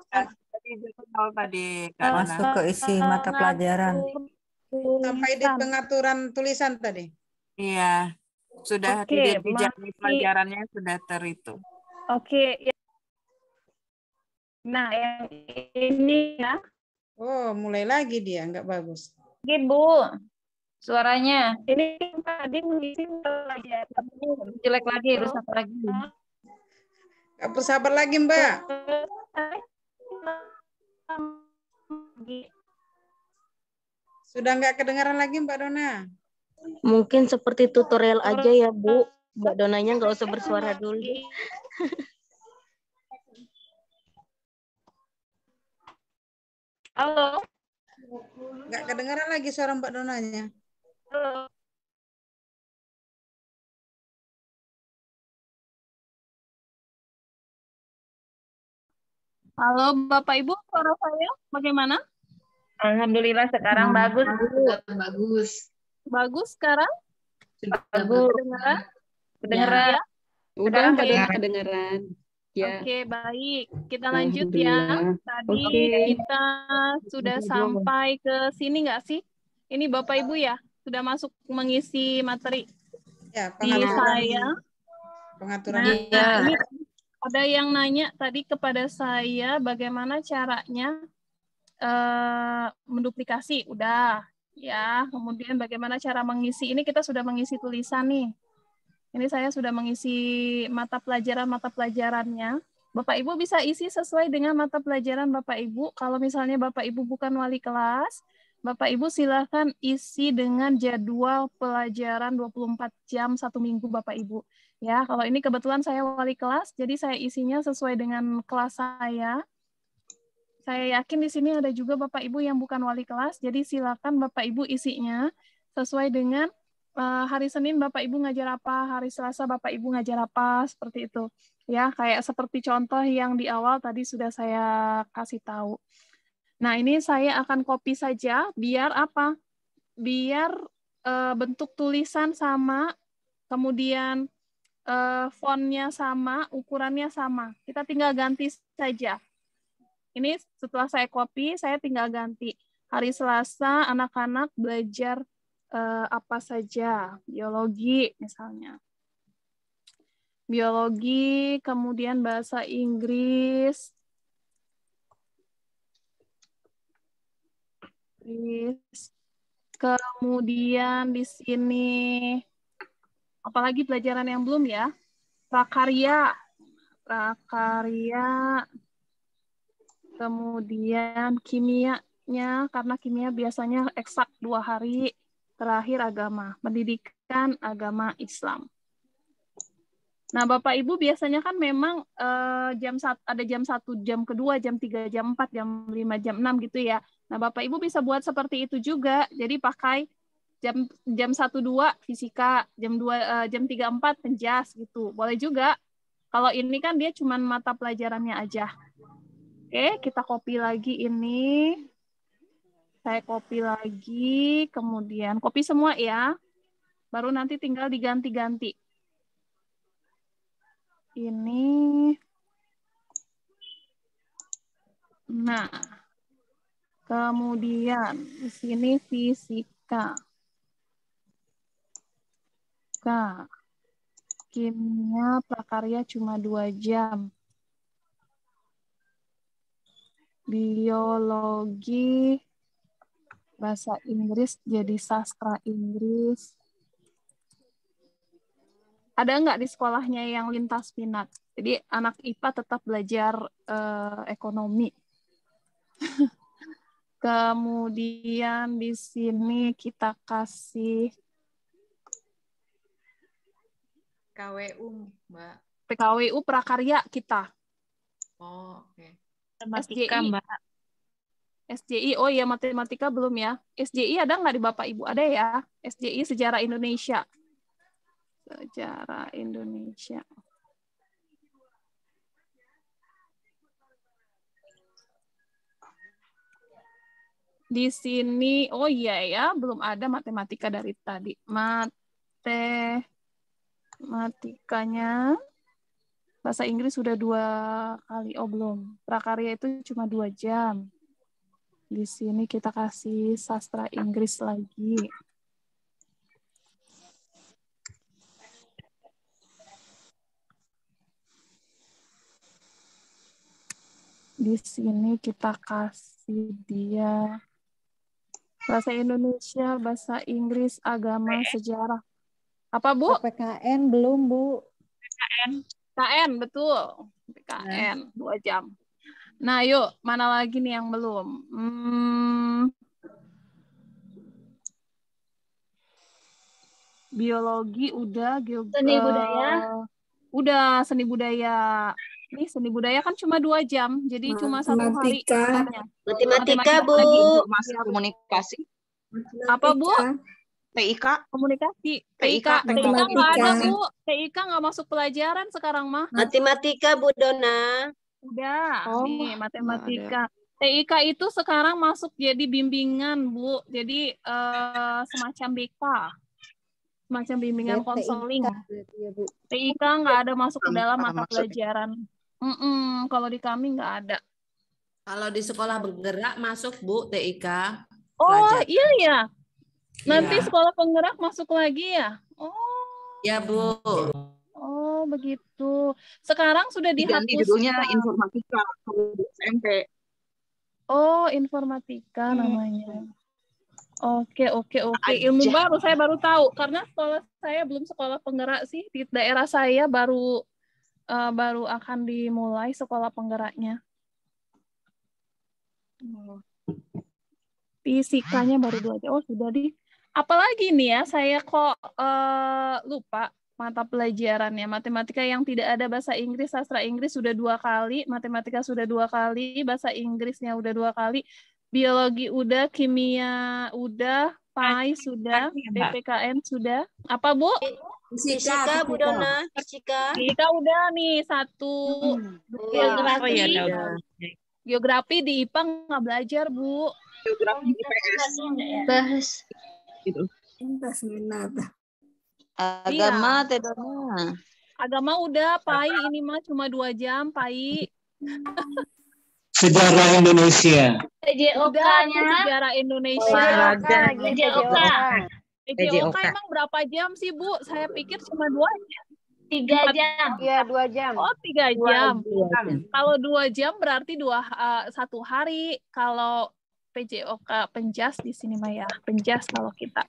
Tadi jadwal tadi, Kak Dona. Masuk ke isi mata pelajaran. Sampai di pengaturan tulisan tadi. Iya, sudah Oke, di jadwal pelajarannya sudah itu. Oke. Nah, yang ini ya. Oh, mulai lagi dia, nggak bagus. Oke, Bu. Suaranya. Ini tadi mengisi pelajaran. Jelek lagi, rusak lagi. Nggak bersabar lagi, Mbak. Sudah nggak kedengaran lagi, Mbak Dona. Mungkin seperti tutorial aja ya, Bu. Mbak Donanya nggak usah bersuara dulu. Halo. Nggak kedengaran lagi suara Mbak Donanya. Halo. Halo Bapak Ibu, suara saya bagaimana? Alhamdulillah sekarang bagus. Bagus. Bagus sekarang? Bagus. Kedengaran? Kedengeran. Ya. Udah Oke. kedengeran. Ya. Oke, baik. Kita lanjut ya. Tadi kita sudah sampai ke sini nggak sih? Ini Bapak Ibu ya, sudah masuk mengisi materi Ya, di saya. Pengaturan. Nah, ini ada yang nanya tadi kepada saya bagaimana caranya menduplikasi. Udah ya. Kemudian bagaimana cara mengisi. Ini kita sudah mengisi tulisan nih. Ini saya sudah mengisi mata pelajarannya. Bapak Ibu bisa isi sesuai dengan mata pelajaran Bapak Ibu. Kalau misalnya Bapak Ibu bukan wali kelas, Bapak Ibu silakan isi dengan jadwal pelajaran 24 jam 1 minggu Bapak Ibu. Ya, kalau ini kebetulan saya wali kelas, jadi saya isinya sesuai dengan kelas saya. Saya yakin di sini ada juga Bapak Ibu yang bukan wali kelas, jadi silakan Bapak Ibu isinya sesuai dengan hari Senin Bapak Ibu ngajar apa, hari Selasa Bapak Ibu ngajar apa, seperti itu. Ya, kayak seperti contoh yang di awal tadi sudah saya kasih tahu. Nah, ini saya akan copy saja, biar apa? Biar bentuk tulisan sama, kemudian fontnya sama, ukurannya sama. Kita tinggal ganti saja. Ini setelah saya copy, saya tinggal ganti. Hari Selasa, anak-anak belajar apa saja, biologi misalnya. Biologi, kemudian bahasa Inggris, kemudian di sini, apalagi pelajaran yang belum ya, prakarya, kemudian kimianya, karena kimia biasanya eksak 2 hari. Terakhir agama, pendidikan agama Islam. Nah, Bapak Ibu biasanya kan memang ada jam 1, jam kedua, jam 3, jam 4, jam 5, jam 6 gitu ya. Nah, Bapak Ibu bisa buat seperti itu juga. Jadi pakai jam 1, 2 fisika, jam 2, jam 3, 4 penjas gitu. Boleh juga. Kalau ini kan dia cuma mata pelajarannya aja. Oke, kita copy lagi ini. Saya copy lagi, kemudian copy semua ya. Baru nanti tinggal diganti-ganti. Ini. Nah, kemudian di sini fisika. Kimia prakarya cuma 2 jam. Biologi, bahasa Inggris jadi sastra Inggris. Ada nggak di sekolahnya yang lintas minat? Jadi anak IPA tetap belajar ekonomi. Kemudian di sini kita kasih KWU, Mbak. PKWU prakarya kita. Oh, oke. Matematika, Mbak. SJI, oh ya matematika belum ya. SJI ada nggak di Bapak Ibu? Ada ya. SJI Sejarah Indonesia. Sejarah Indonesia. Di sini, oh iya ya, belum ada matematika dari tadi. Matematikanya Bahasa Inggris sudah 2 kali. Oh, belum. Prakarya itu cuma 2 jam. Di sini kita kasih sastra Inggris lagi. Di sini kita kasih dia bahasa Indonesia, bahasa Inggris, agama, sejarah. Apa, Bu? PKN belum, Bu. KN, betul. PKN, 2 jam. Nah, yuk, mana lagi nih yang belum? Biologi udah, Seni budaya. Udah, seni budaya. Nih, seni budaya kan cuma 2 jam, jadi cuma 1 hari. Matematika, Bu. Masuk komunikasi. Apa, Bu? TIK. Komunikasi. TIK, TIK nggak ada, Bu. TIK nggak masuk pelajaran sekarang, mah. Matematika, Bu Dona. Udah, nih matematika. TIK itu sekarang masuk jadi bimbingan, Bu. Jadi semacam BK. Semacam bimbingan konseling. TIK nggak ada masuk ke dalam mata pelajaran. Kalau di kami nggak ada. Kalau di sekolah bergerak masuk, Bu, TIK. Oh, iya ya. Nanti Iya. sekolah penggerak masuk lagi ya? Oh. Ya, Bu. Oh, begitu. Sekarang sudah Diganti dihapus. judulnya informatika kalau di SMP. Oh, informatika namanya. Oke. Ilmu baru, saya baru tahu. Karena sekolah saya belum sekolah penggerak sih. Di daerah saya baru akan dimulai sekolah penggeraknya. Fisikanya baru 2 jam. Oh, sudah di. Apalagi nih ya, saya kok lupa mata pelajarannya. Matematika yang tidak ada bahasa Inggris, sastra Inggris sudah 2 kali, matematika sudah 2 kali, bahasa Inggrisnya udah 2 kali, biologi udah, kimia udah, PAI sudah, PPKN sudah. Apa, Bu? Fisika, Bu Dona. Fisika. Kita udah nih 1. Geografi. Oh, ya, udah. Geografi di IPA nggak belajar, Bu. Geografi IPS. Bahas. Gitu. Agama, Teh Dona. Agama udah, PAI ini mah cuma 2 jam, PAI. Sejarah Indonesia. PJOK-nya. Sejarah Indonesia. PJOK emang berapa jam sih, Bu? Saya pikir cuma 2 jam. 3 jam. Iya, 2 jam. Oh, 3 jam. Kalau 2 jam berarti 1 hari. Kalau PJOK penjas di sini mah ya. Penjas kalau kita.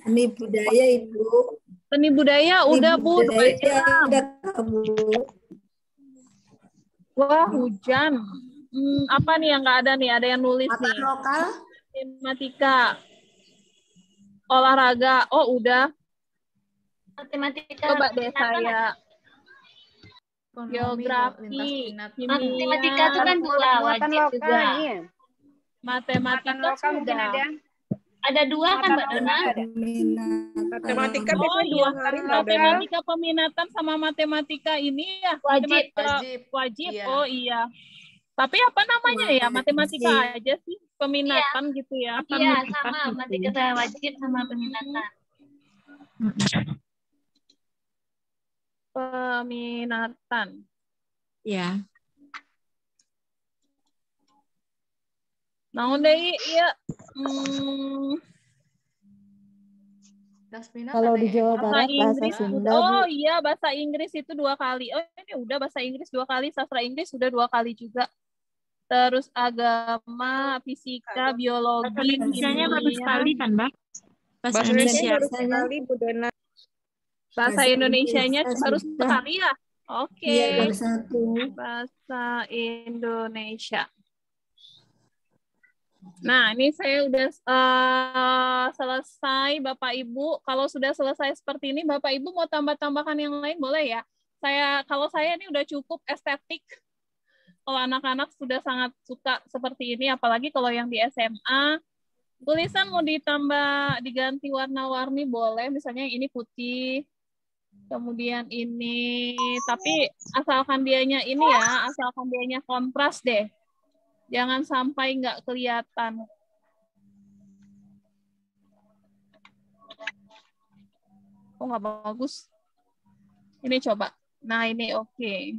Seni budaya, Ibu. Seni budaya udah, Bu. 2 jam. Wah, hujan. Apa nih yang nggak ada nih? Ada yang nulis nih. Lokal. Matematika. Olahraga. Oh, udah. Matematika. Coba deh saya. Geografi. Matematika itu kan 2 wajib juga. Matematika sudah. Ada 2 kan, Mbak Dona? Matematika Oh, biasanya 2 hari, Mbak Dona. matematika peminatan sama matematika ini ya. Wajib. Wajib. Iya. Oh, iya. Tapi apa namanya ya? Matematika aja sih. Peminatan gitu ya. Iya, sama. Matematika wajib sama peminatan. Peminatan. Ya. Naon deui ieu? Kalau di Jawa Bahasa Barat bahasa Inggris. Sunda, Bu. Oh iya, bahasa Inggris itu 2 kali. Oh, ini udah bahasa Inggris 2 kali, sastra Inggris sudah 2 kali juga. Terus agama, fisika, biologi, Indonesianya baru sekali kimia. kan, Mbak? Bahasa Indonesia Indonesia. baru sekali, Bu Dona. Bahasa Indonesianya baru sekali ya? Oke. Iya, baru 1. Bahasa Indonesia. Nah, ini saya udah selesai, Bapak Ibu. Kalau sudah selesai seperti ini, Bapak Ibu mau tambah-tambahkan yang lain boleh ya? Kalau saya ini udah cukup estetik. Kalau anak-anak sudah sangat suka seperti ini, apalagi kalau yang di SMA, tulisan mau ditambah, diganti warna-warni boleh. Misalnya ini putih, kemudian ini, tapi asalkan dianya ini ya, asalkan dianya kontras deh. Jangan sampai nggak kelihatan. Oh, nggak bagus. Ini coba. Nah, ini oke.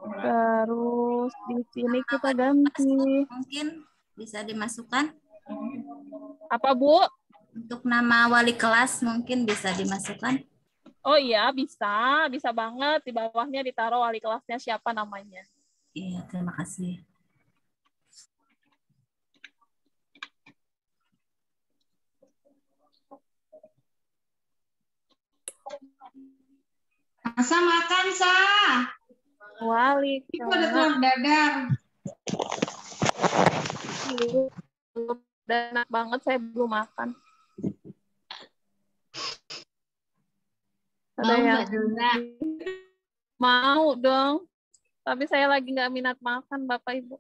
Terus di sini kita ganti. Mungkin bisa dimasukkan. Apa, Bu? Untuk nama wali kelas mungkin bisa dimasukkan. Oh iya, bisa. Bisa banget. Di bawahnya ditaruh wali kelasnya siapa namanya. Iya, terima kasih. Asa makan, Sa. Wali Itu ada telur dadar. Udah enak banget, saya belum makan. Ada Mau yang Mbak Dona? mau dong, tapi saya lagi nggak minat makan, Bapak Ibu.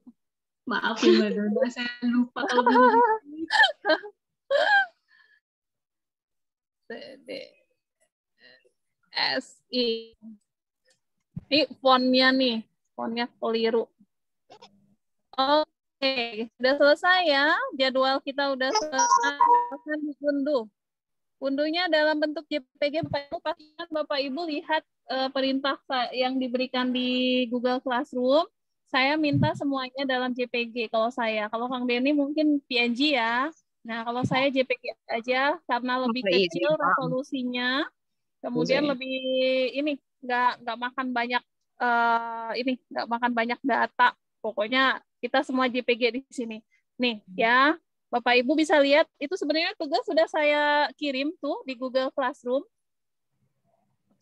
Maaf ya Mbak Dona, saya lupa kalau belum. CDSI. Ini fontnya keliru. Oke, sudah selesai ya. Jadwal kita udah selesai. Akan diunduh. Unduhnya dalam bentuk JPG. Bapak Ibu, pastikan Bapak Ibu lihat perintah yang diberikan di Google Classroom. Saya minta semuanya dalam JPG kalau saya. Kalau Kang Denny mungkin PNG ya. Nah, kalau saya JPG aja karena lebih kecil resolusinya. Kemudian lebih ini nggak makan banyak nggak makan banyak data. Pokoknya kita semua JPG di sini. Nih ya, Bapak Ibu bisa lihat itu sebenarnya tugas sudah saya kirim tuh di Google Classroom.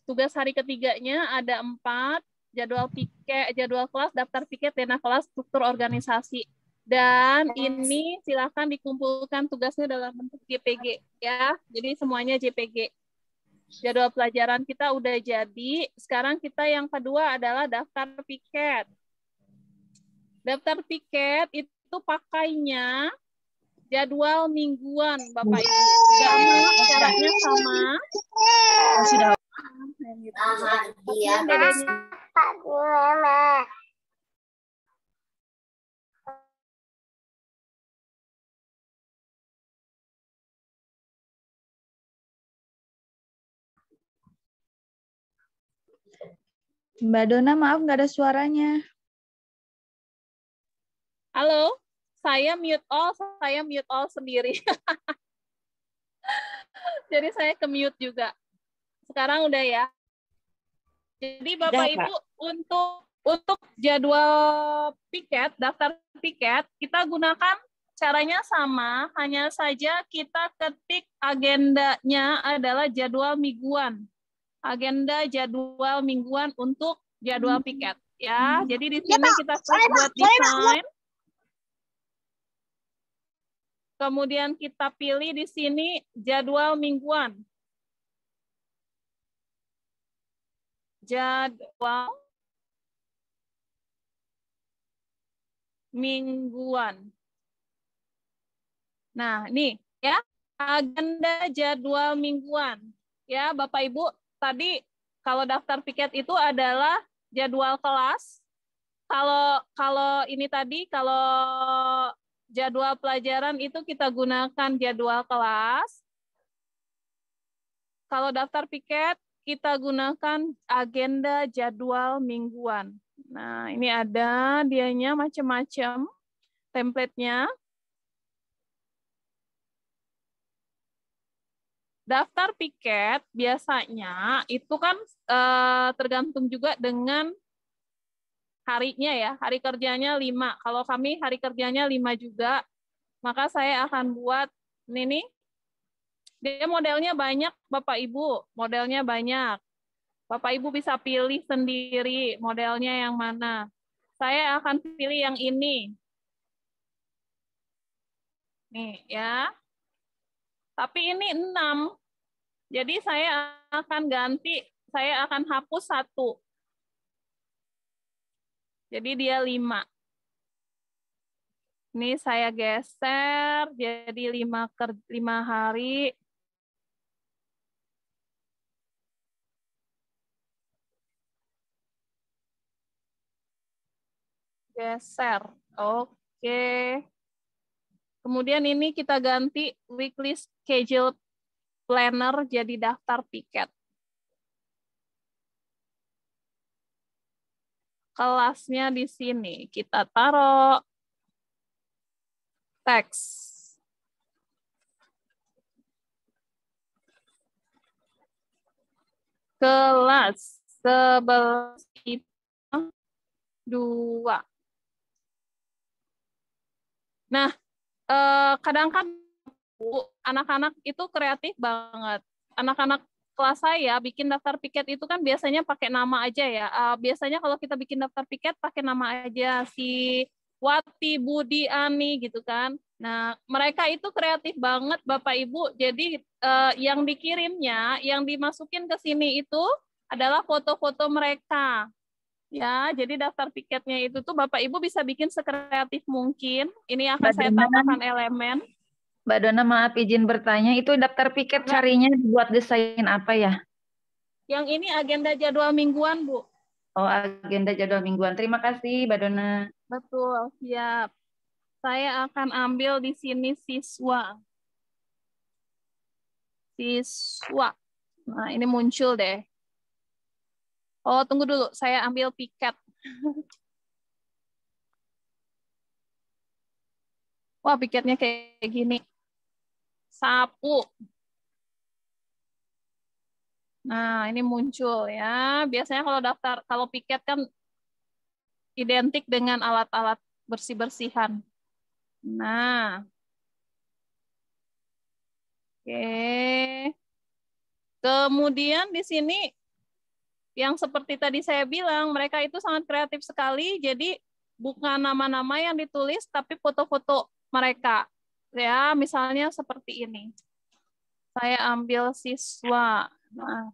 Tugas hari ketiganya ada 4, jadwal piket, jadwal kelas, daftar piket, dana kelas, struktur organisasi. Dan ini silakan dikumpulkan tugasnya dalam bentuk JPG ya. Jadi semuanya JPG. Jadwal pelajaran kita udah jadi. Sekarang kita yang kedua adalah daftar piket. Daftar piket itu pakainya jadwal mingguan, Bapak Ibu. Caranya sama. Sudah. Bedanya. Mbak Dona, maaf nggak ada suaranya. Halo, saya mute all sendiri. Jadi saya ke mute juga. Sekarang udah ya. Jadi Bapak Ibu untuk jadwal piket, daftar piket, kita gunakan caranya sama, hanya saja kita ketik agendanya adalah jadwal mingguan. Agenda jadwal mingguan untuk jadwal piket ya. Jadi di sini kita klik buat desain. Kemudian kita pilih di sini jadwal mingguan. Jadwal mingguan. Nah, ini ya, agenda jadwal mingguan. Ya, Bapak Ibu, tadi kalau daftar piket itu adalah jadwal kelas. Kalau ini tadi kalau jadwal pelajaran itu kita gunakan jadwal kelas. Kalau daftar piket kita gunakan agenda jadwal mingguan. Nah, ini ada dianya macam-macam template-nya. Daftar piket biasanya itu kan tergantung juga dengan harinya ya. Hari kerjanya 5. Kalau kami hari kerjanya 5 juga, maka saya akan buat ini nih. Dia modelnya banyak, Bapak Ibu. Modelnya banyak. Bapak Ibu bisa pilih sendiri modelnya yang mana. Saya akan pilih yang ini. Nih ya. Tapi ini 6. Jadi saya akan ganti, saya akan hapus 1. Jadi dia 5. Ini saya geser jadi 5 hari. Geser. Oke. Kemudian ini kita ganti weekly schedule planner jadi daftar piket. kelasnya di sini. Kita taruh teks. Kelas 11 2. Nah, kadang-kadang anak-anak itu kreatif banget. Anak-anak kelas saya bikin daftar piket itu kan biasanya pakai nama aja ya. Biasanya kalau kita bikin daftar piket pakai nama aja, si Wati, Budi, Ani gitu kan. Nah, mereka itu kreatif banget Bapak Ibu. Jadi yang dikirimnya, yang dimasukin ke sini itu adalah foto-foto mereka. Ya, jadi daftar piketnya itu tuh Bapak Ibu bisa bikin sekreatif mungkin. Ini akan saya tambahkan elemen. Mbak Dona, maaf izin bertanya, itu daftar piket carinya dibuat desain apa ya? Yang ini agenda jadwal mingguan, Bu. Oh, agenda jadwal mingguan. Terima kasih, Mbak Dona. Betul, siap. Saya akan ambil di sini siswa. Siswa. Nah, ini muncul deh. Oh, tunggu dulu. Saya ambil piket. Wah, piketnya kayak gini. Sapu. Nah, ini muncul ya. Biasanya kalau piket kan identik dengan alat-alat bersih-bersihan. Nah. Oke. Kemudian di sini yang seperti tadi saya bilang, mereka itu sangat kreatif sekali. Jadi bukan nama-nama yang ditulis, tapi foto-foto mereka. Ya, misalnya seperti ini. Saya ambil siswa. Nah.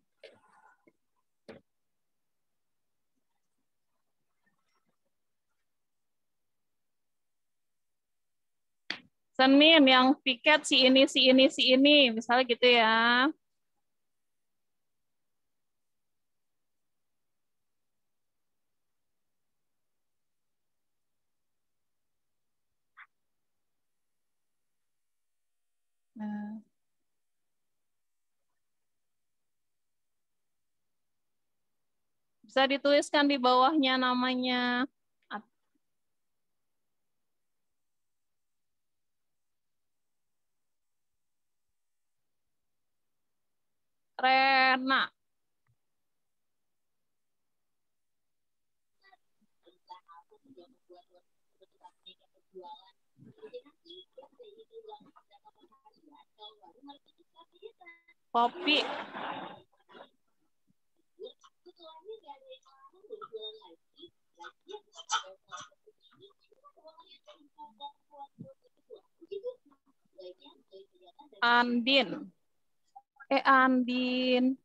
Senin yang piket si ini, si ini, si ini. Misalnya gitu ya. Nah. Bisa dituliskan di bawahnya namanya. Rena. Kopi. Andin. Andin.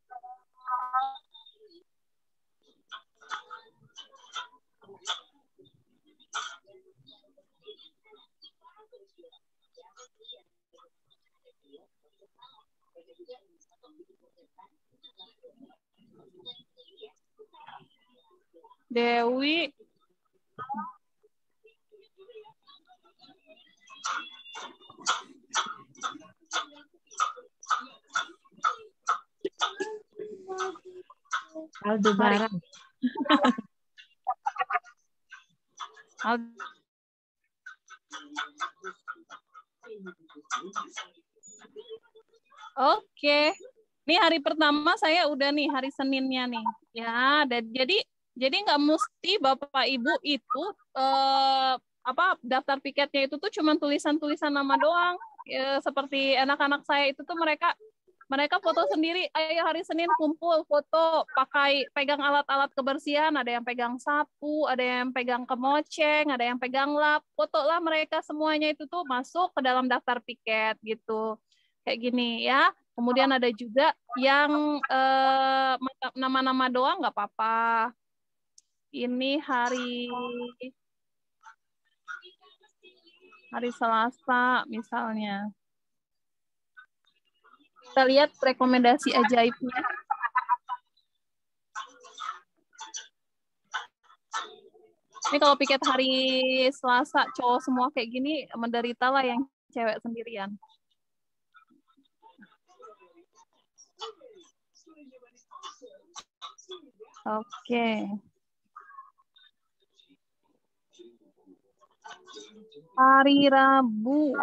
Dewi. Aldebaran. Oke. Ini hari pertama saya udah nih, hari Seninnya nih. Ya, dan jadi nggak mesti Bapak Ibu itu daftar piketnya itu tuh cuma tulisan-tulisan nama doang. Seperti anak-anak saya itu tuh mereka foto sendiri. Ayo hari Senin kumpul foto, pegang alat-alat kebersihan, ada yang pegang sapu, ada yang pegang kemoceng, ada yang pegang lap. Fotolah mereka semuanya itu tuh masuk ke dalam daftar piket gitu. Kayak gini ya. Kemudian ada juga yang nama-nama doang nggak apa-apa. Ini hari Selasa misalnya. Kita lihat rekomendasi ajaibnya. Ini kalau piket hari Selasa cowok semua kayak gini, menderita lah yang cewek sendirian. Oke. Hari Rabu.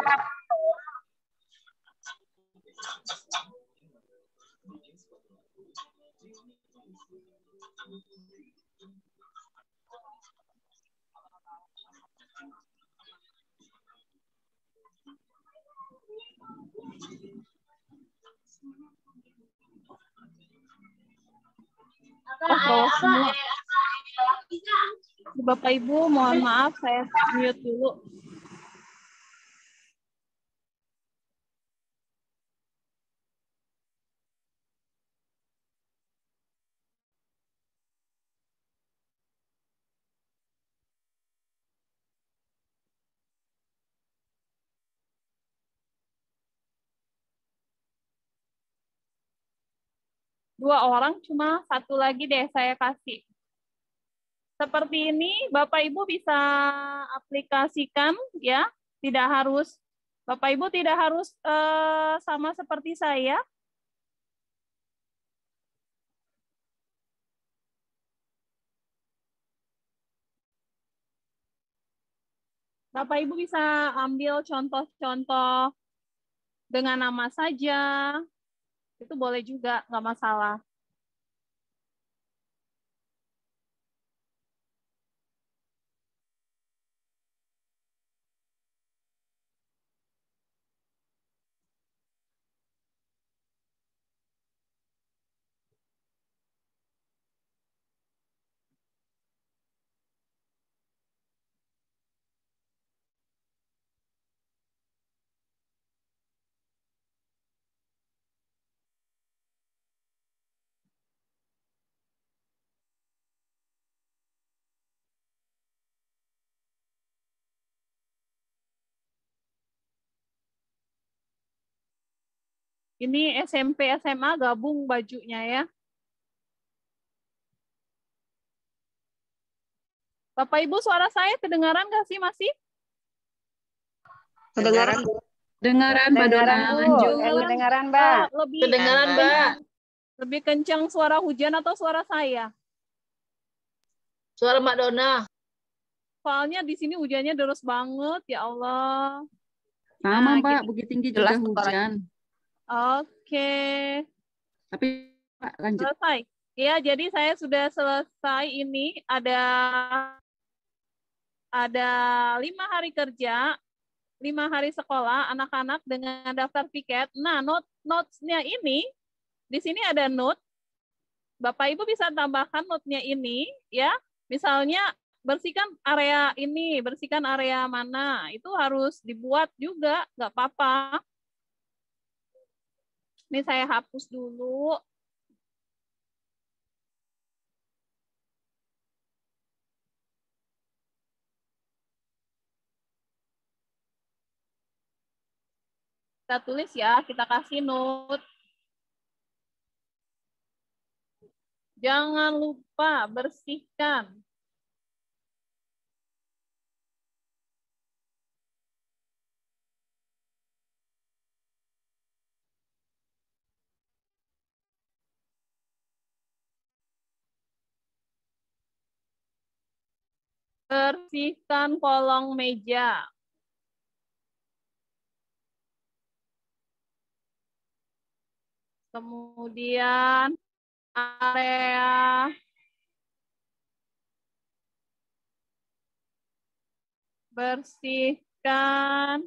Oh, bawah semua. Bapak Ibu, mohon maaf saya mute dulu. Dua orang, cuma satu lagi deh saya kasih. Seperti ini, Bapak Ibu bisa aplikasikan ya. Tidak harus, Bapak Ibu tidak harus sama seperti saya. Bapak Ibu bisa ambil contoh-contoh dengan nama saja. Itu boleh juga, nggak masalah. Ini SMP SMA gabung bajunya ya. Bapak Ibu, suara saya kedengaran nggak sih masih? Kedengaran. Dengaran, Mbak Dona. Lanjut. Kedengaran, Mbak. Kedengaran, Mbak. Lebih kencang suara hujan atau suara saya? Suara Mbak Dona. Soalnya di sini hujannya deras banget, ya Allah. Sama, Nah, Mbak. gini. Bukit Tinggi juga hujan. Oke. Tapi, Pak, lanjut. Selesai. Ya, jadi saya sudah selesai ini. Ada 5 hari kerja, 5 hari sekolah, anak-anak dengan daftar piket. Nah, notes-nya ini, di sini ada note. Bapak Ibu bisa tambahkan note-nya ini, ya. Misalnya, bersihkan area ini, bersihkan area mana. Itu harus dibuat juga, nggak apa-apa. Ini saya hapus dulu. Kita tulis ya, kita kasih note. Jangan lupa bersihkan kolong meja. Kemudian area bersihkan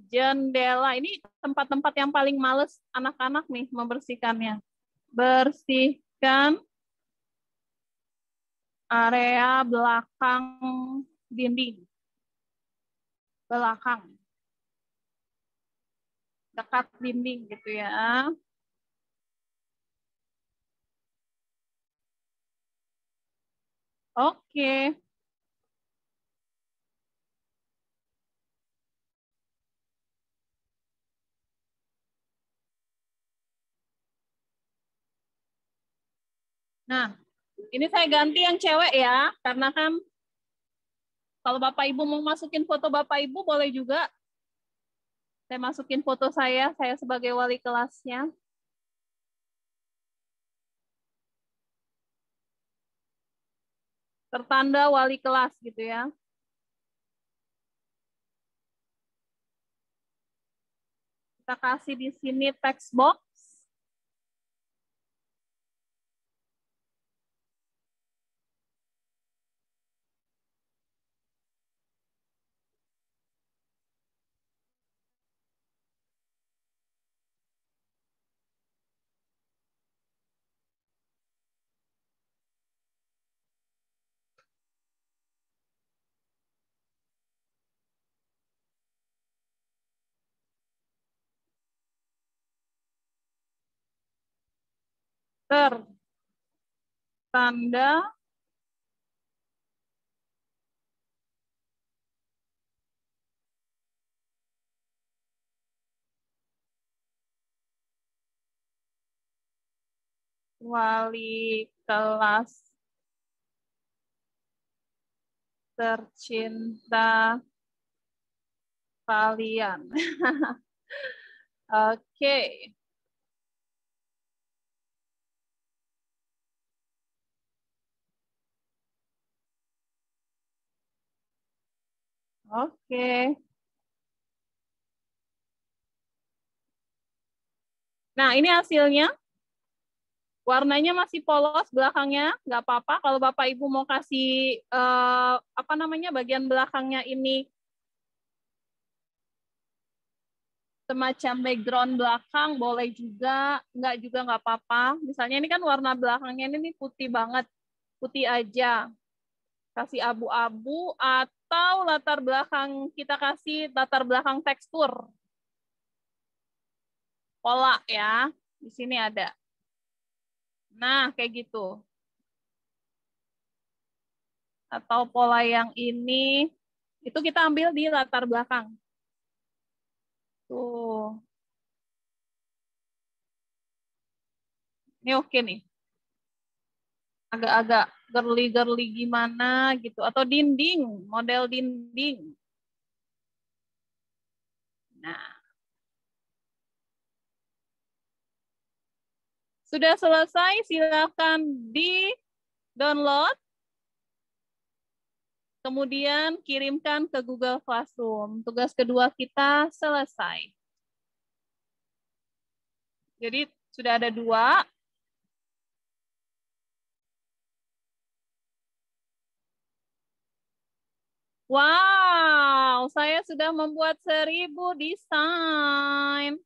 jendela. Ini tempat-tempat yang paling males anak-anak nih membersihkannya. Bersihkan area belakang dinding. Belakang. Dekat dinding gitu ya. Oke. Nah, ini saya ganti yang cewek ya, karena kan kalau Bapak Ibu mau masukin foto Bapak Ibu boleh juga. Saya masukin foto saya sebagai wali kelasnya. Tertanda wali kelas gitu ya. Kita kasih di sini text box. Tanda wali kelas tercinta kalian. Oke. Oke. Nah, ini hasilnya. Warnanya masih polos belakangnya, nggak apa-apa. Kalau Bapak Ibu mau kasih apa namanya bagian belakangnya ini semacam background belakang, boleh juga, nggak apa-apa. Misalnya ini kan warna belakangnya ini putih banget, putih aja. Kasih abu-abu atau latar belakang kita kasih latar belakang tekstur. Pola ya, di sini ada. Nah, kayak gitu. Atau pola yang ini, itu kita ambil di latar belakang. Tuh. Ini oke nih. Agak-agak girly-girly gimana gitu. Atau dinding, model dinding. Nah. Sudah selesai, silakan di-download. Kemudian kirimkan ke Google Classroom. Tugas kedua kita selesai. Jadi sudah ada 2. Wow, saya sudah membuat 1000 desain.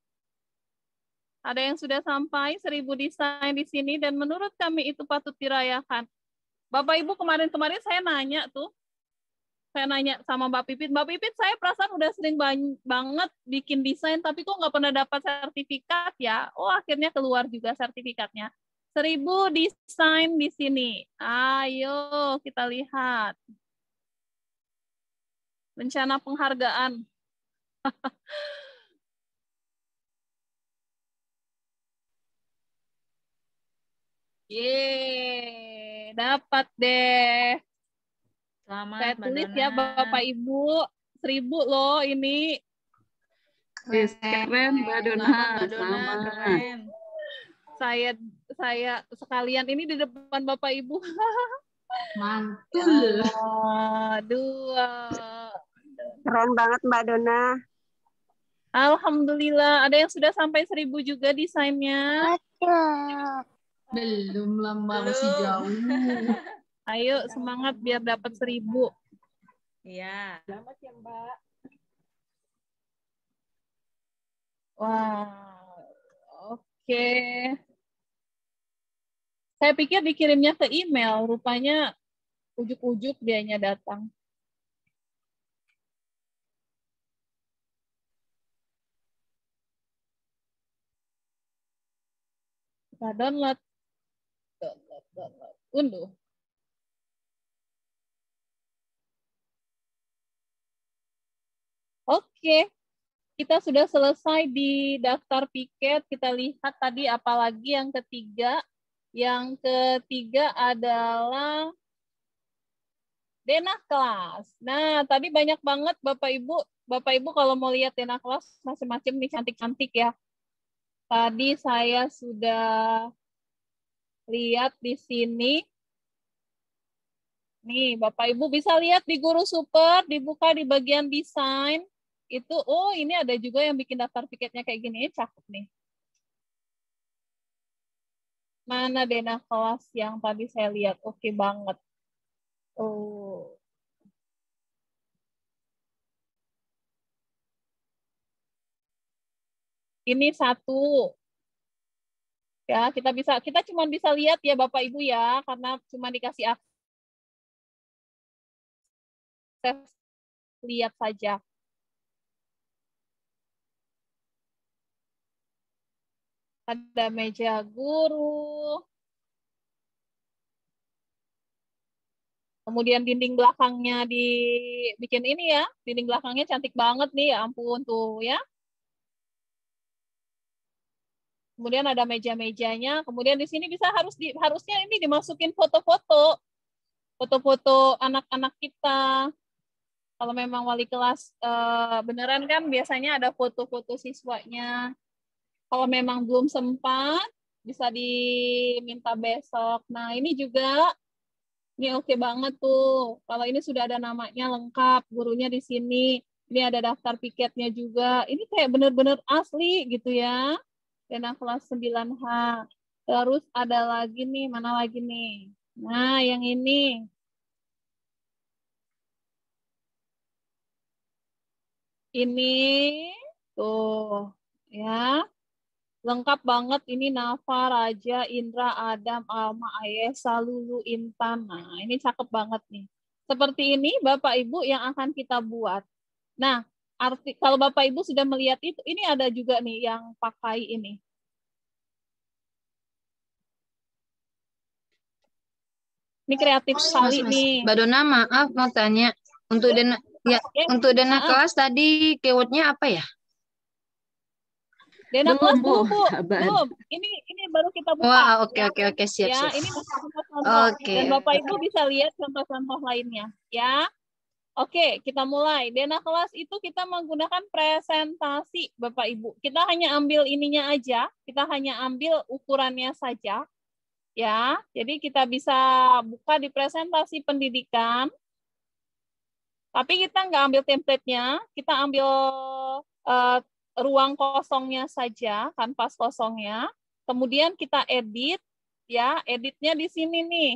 Ada yang sudah sampai 1000 desain di sini dan menurut kami itu patut dirayakan. Bapak Ibu kemarin-kemarin saya nanya tuh. Saya nanya sama Mbak Pipit, Mbak Pipit saya perasaan udah sering banget bikin desain tapi kok nggak pernah dapat sertifikat ya. Oh akhirnya keluar juga sertifikatnya. 1000 desain di sini. Ayo kita lihat. Rencana penghargaan. Yeay, dapat deh. Selamat, Saya Mbak tulis Dona. ya Bapak Ibu, 1000 loh ini. Yes, keren Mbak Dona. Selamat, Mbak Dona. Selamat. Keren. Saya sekalian ini di depan Bapak Ibu. Mantul. Dua. Keren banget Mbak Dona. Alhamdulillah, ada yang sudah sampai 1000 juga desainnya. Belum lama, masih jauh. Ayo semangat biar dapat 1000. Iya. Selamat ya Mbak. Wow, oke. Saya pikir dikirimnya ke email, rupanya ujuk-ujuk dianya datang. Kita download. Unduh. Oke, kita sudah selesai di daftar piket. Kita lihat tadi apalagi yang ketiga. Yang ketiga adalah denah kelas. Nah, tadi banyak banget Bapak Ibu kalau mau lihat denah kelas macam-macam nih cantik-cantik ya. Tadi saya sudah lihat di sini. Nih, Bapak Ibu bisa lihat di Guru Super, dibuka di bagian desain. itu, oh ini ada juga yang bikin daftar piketnya kayak gini, cakep nih. Mana Dena kelas yang tadi saya lihat, oke banget. Oh. Ini satu. Ya, kita cuma bisa lihat ya Bapak Ibu ya, karena cuma dikasih akses lihat saja. Ada meja guru. Kemudian dinding belakangnya dibikin ini ya, dinding belakangnya cantik banget nih, ya ampun tuh ya. Kemudian ada meja-mejanya, kemudian di sini harusnya ini dimasukin foto-foto anak-anak kita. Kalau memang wali kelas beneran kan biasanya ada foto-foto siswanya. Kalau memang belum sempat, bisa diminta besok. Nah, ini juga, ini oke banget tuh. Kalau ini sudah ada namanya lengkap, gurunya di sini. Ini ada daftar piketnya juga. Ini kayak bener-bener asli gitu ya. Dena kelas 9H. Terus ada lagi nih, mana lagi nih? Nah, yang ini. Ini tuh ya. Lengkap banget ini Nafa, Raja, Indra, Adam, Alma, Ayesa, Lulu, Intan. Nah, ini cakep banget nih. Seperti ini Bapak Ibu yang akan kita buat. Nah, kalau Bapak Ibu sudah melihat itu, ini ada juga nih yang pakai ini. Ini kreatif sekali nih. Mbak Dona, maaf mau tanya. Untuk dana untuk dana kelas tadi keywordnya apa ya? Dena kelas belum, Bu. Belum. Ini baru kita buka. Wah, oke, siap. Ya, siap. ini masih contoh-contoh. Oke. Dan Bapak Ibu bisa lihat contoh-contoh lainnya, ya. Oke, kita mulai. Dena kelas itu kita menggunakan presentasi, Bapak Ibu. Kita hanya ambil ininya aja, kita hanya ambil ukurannya saja, ya. Jadi kita bisa buka di presentasi pendidikan, tapi kita nggak ambil template-nya, kita ambil ruang kosongnya saja, kanvas kosongnya. Kemudian kita edit, ya, editnya di sini nih.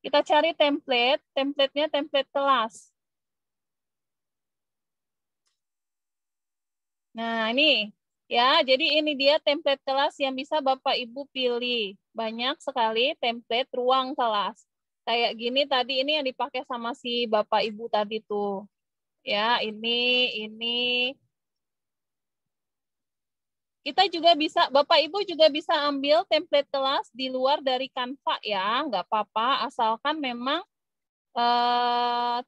Kita cari template-nya template kelas. Nah, ini ya, jadi ini dia template kelas yang bisa Bapak Ibu pilih. Banyak sekali template ruang kelas. Kayak gini tadi ini yang dipakai sama si Bapak Ibu tadi tuh. Ya, ini. Kita juga bisa, Bapak Ibu juga bisa ambil template kelas di luar dari Canva ya, nggak apa-apa, asalkan memang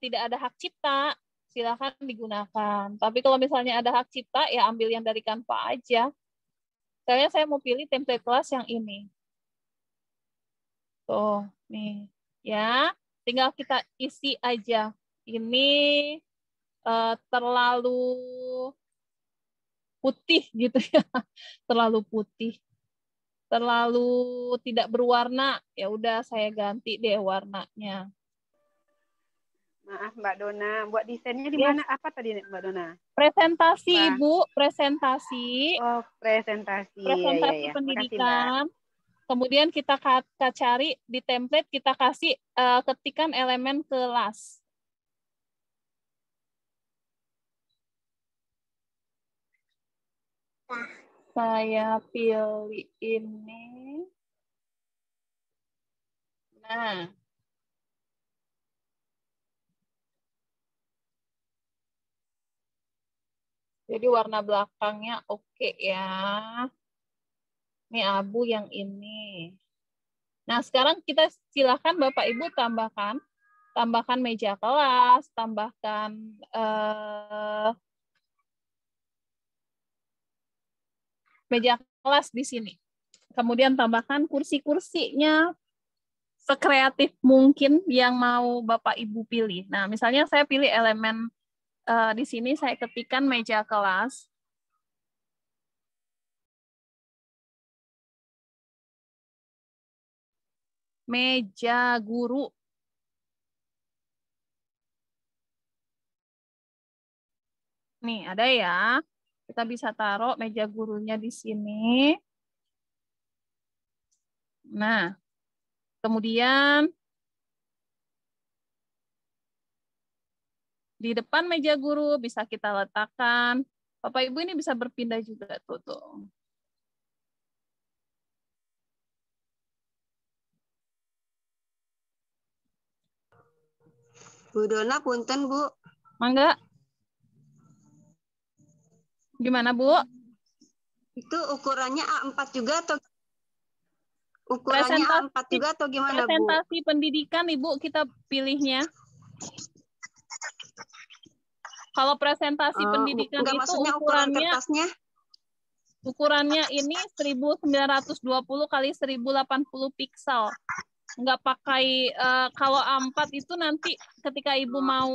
tidak ada hak cipta, silakan digunakan. Tapi kalau misalnya ada hak cipta, ya ambil yang dari Canva aja. Saya mau pilih template kelas yang ini. Tuh, nih, ya, tinggal kita isi aja. Ini terlalu putih gitu ya, terlalu putih, terlalu tidak berwarna, ya udah saya ganti deh warnanya. Maaf Mbak Dona, buat desainnya di mana? Apa tadi Mbak Dona? Presentasi Ibu, presentasi. Oh, presentasi. Presentasi ya. pendidikan. Kemudian kita cari di template, kita kasih ketikan elemen kelas. Saya pilih ini. Nah. Jadi warna belakangnya oke ya. Ini abu yang ini. Nah, sekarang kita silakan Bapak Ibu tambahkan meja kelas, tambahkan meja kelas di sini. Kemudian tambahkan kursi-kursinya sekreatif mungkin yang mau Bapak Ibu pilih. Nah, misalnya saya pilih elemen di sini saya ketikkan meja kelas. Meja guru. Nih, ada ya. Kita bisa taruh meja gurunya di sini. Nah, kemudian di depan meja guru bisa kita letakkan. Bapak Ibu ini bisa berpindah juga tuh. Bu Dona, punten Bu. Mangga. Gimana Bu? Itu ukurannya A4 juga atau ukurannya A4 juga atau gimana Bu? Presentasi pendidikan Ibu kita pilihnya. Kalau presentasi pendidikan enggak, itu maksudnya ukuran kertasnya? Ukurannya ini 1920 kali 1080 piksel. Nggak pakai, kalau A4 itu nanti ketika Ibu mau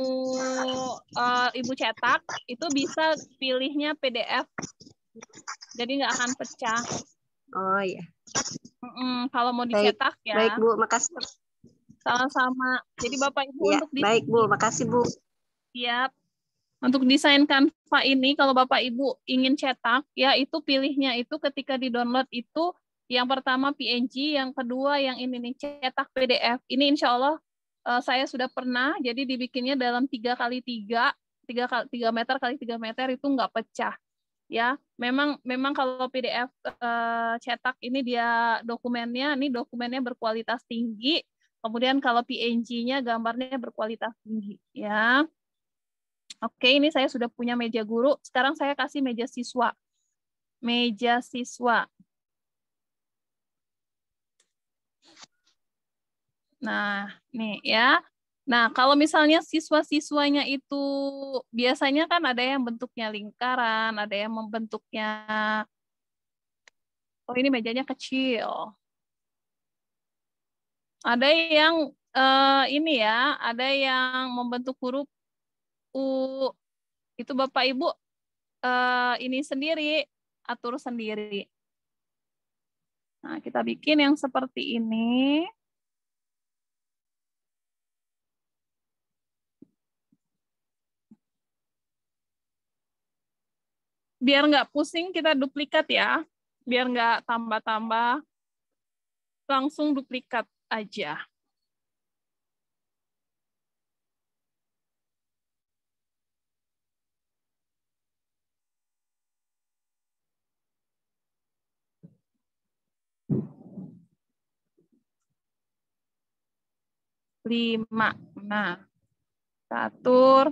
Ibu cetak, itu bisa pilihnya PDF. Jadi nggak akan pecah. Oh iya. Kalau mau dicetak ya. Baik Bu, makasih. Sama-sama. Jadi Bapak Ibu Ya, untuk baik Bu, makasih Bu. Siap. Untuk desain Canva ini, kalau Bapak Ibu ingin cetak, ya itu pilihnya itu ketika di-download itu, yang pertama PNG, yang kedua yang ini nih, cetak PDF. Ini insya Allah saya sudah pernah, jadi dibikinnya dalam 3x3 meter kali 3 meter itu nggak pecah. Ya, memang kalau PDF cetak ini dia dokumennya berkualitas tinggi. Kemudian kalau PNG-nya gambarnya berkualitas tinggi, ya. Oke, ini saya sudah punya meja guru. Sekarang saya kasih meja siswa. Meja siswa. Nah, nih ya. Nah, kalau misalnya siswa-siswanya itu biasanya kan ada yang bentuknya lingkaran, ada yang membentuknya, oh ini mejanya kecil. Ada yang ini ya, ada yang membentuk huruf U. Itu Bapak Ibu ini sendiri, atur sendiri. Nah, kita bikin yang seperti ini. Biar nggak pusing kita duplikat ya, biar nggak tambah-tambah, langsung duplikat aja. Lima. Nah, kita atur.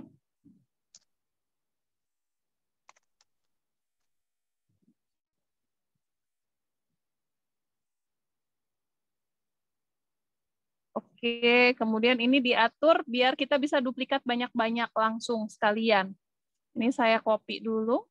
Oke, kemudian ini diatur biar kita bisa duplikat banyak-banyak langsung sekalian. Ini saya copy dulu.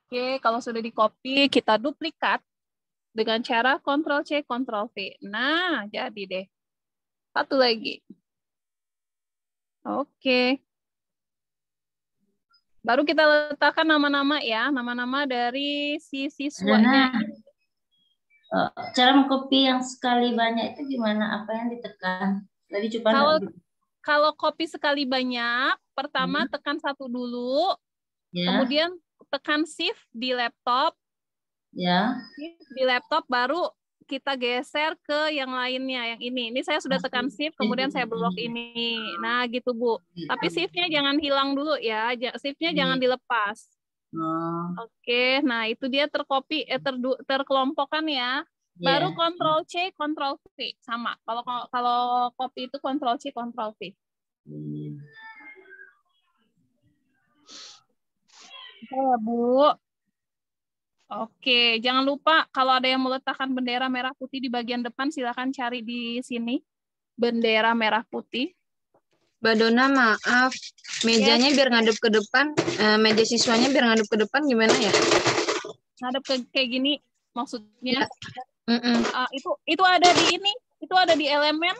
Oke, kalau sudah di-copy, kita duplikat dengan cara Ctrl-C, Ctrl-V. Nah, jadi deh. Satu lagi. Oke. Baru kita letakkan nama-nama ya, nama-nama dari si siswanya. Cara mengcopy yang sekali banyak itu gimana? Apa yang ditekan? Tadi coba kalau copy sekali banyak, pertama tekan satu dulu, kemudian tekan Shift di laptop. Ya. Di laptop baru kita geser ke yang lainnya, yang ini. Ini saya sudah tekan Shift, kemudian saya blok ini. Nah, gitu Bu. Tapi Shift-nya jangan hilang dulu ya. Shift-nya jangan dilepas. Oke, nah itu dia tercopy, terkelompokkan ya. Baru Ctrl-C, Ctrl-V. Sama. Kalau copy itu Ctrl-C, Ctrl-V. Oke ya, Bu. Oke, jangan lupa kalau ada yang meletakkan bendera merah putih di bagian depan, silakan cari di sini. Bendera merah putih. Mbak Dona, maaf. Mejanya biar ngadep ke depan, meja siswanya biar ngadep ke depan gimana ya? Ngadep kayak gini. maksudnya. Mm-mm. Itu ada di ini, itu ada di elemen.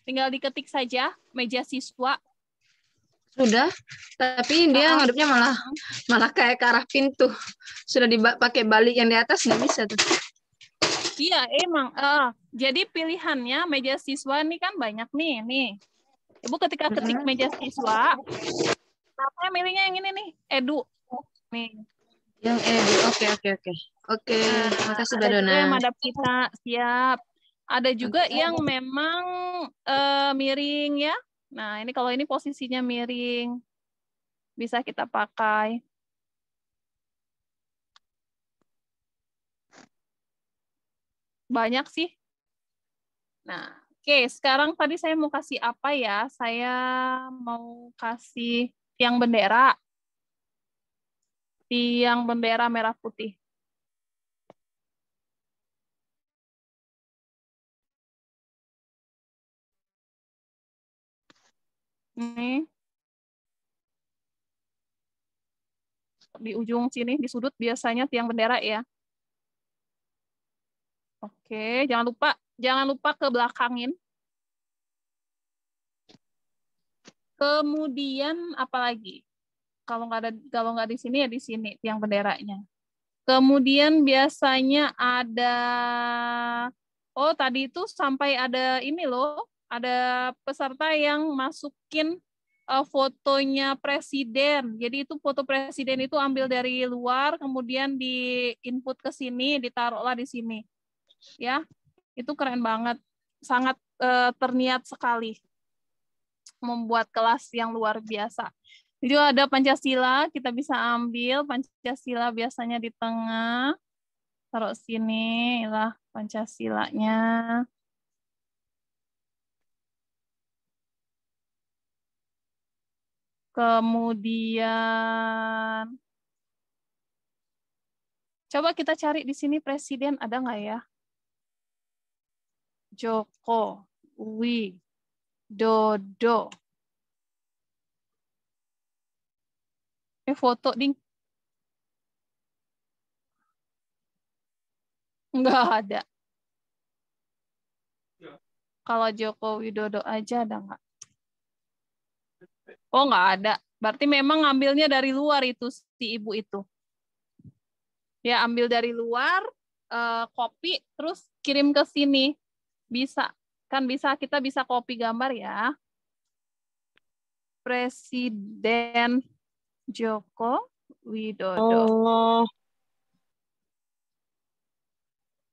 Tinggal diketik saja meja siswa. Sudah, tapi dia ngadepnya malah kayak ke arah pintu. Sudah dipakai balik yang di atas nggak bisa tuh. Iya, emang. Jadi pilihannya meja siswa ini kan banyak nih. Ibu ketika ketik meja siswa, saya milihnya yang ini nih, edu. Nih. Yang edu. Oke. Makasih Mbak Ada juga Dona. yang madap kita, siap. Ada juga yang memang miring ya. Nah, ini kalau ini posisinya miring, bisa kita pakai. Banyak sih. Nah, oke. Sekarang tadi saya mau kasih apa ya? Saya mau kasih tiang bendera. Tiang bendera merah putih. Ini. Di ujung sini, di sudut biasanya tiang bendera ya. Oke, jangan lupa ke belakangin. Kemudian apa lagi? Kalau nggak di sini ya di sini tiang benderanya. Kemudian biasanya ada tadi itu sampai ada ini loh, ada peserta yang masukin fotonya presiden. Jadi itu foto presiden itu ambil dari luar, kemudian di input ke sini, ditaruhlah di sini. Ya, itu keren banget, sangat terniat sekali membuat kelas yang luar biasa. Jadi ada Pancasila, kita bisa ambil Pancasila biasanya di tengah, taruh sini lah Pancasilanya. Kemudian coba kita cari di sini presiden ada nggak ya? Joko Widodo. Foto ding. Nggak ada. Kalau Joko Widodo aja ada nggak? Oh, nggak ada. Berarti memang ngambilnya dari luar itu si ibu itu. Ya, ambil dari luar, copy, terus kirim ke sini. Bisa. Kan bisa, kita bisa copy gambar ya. Presiden Joko Widodo.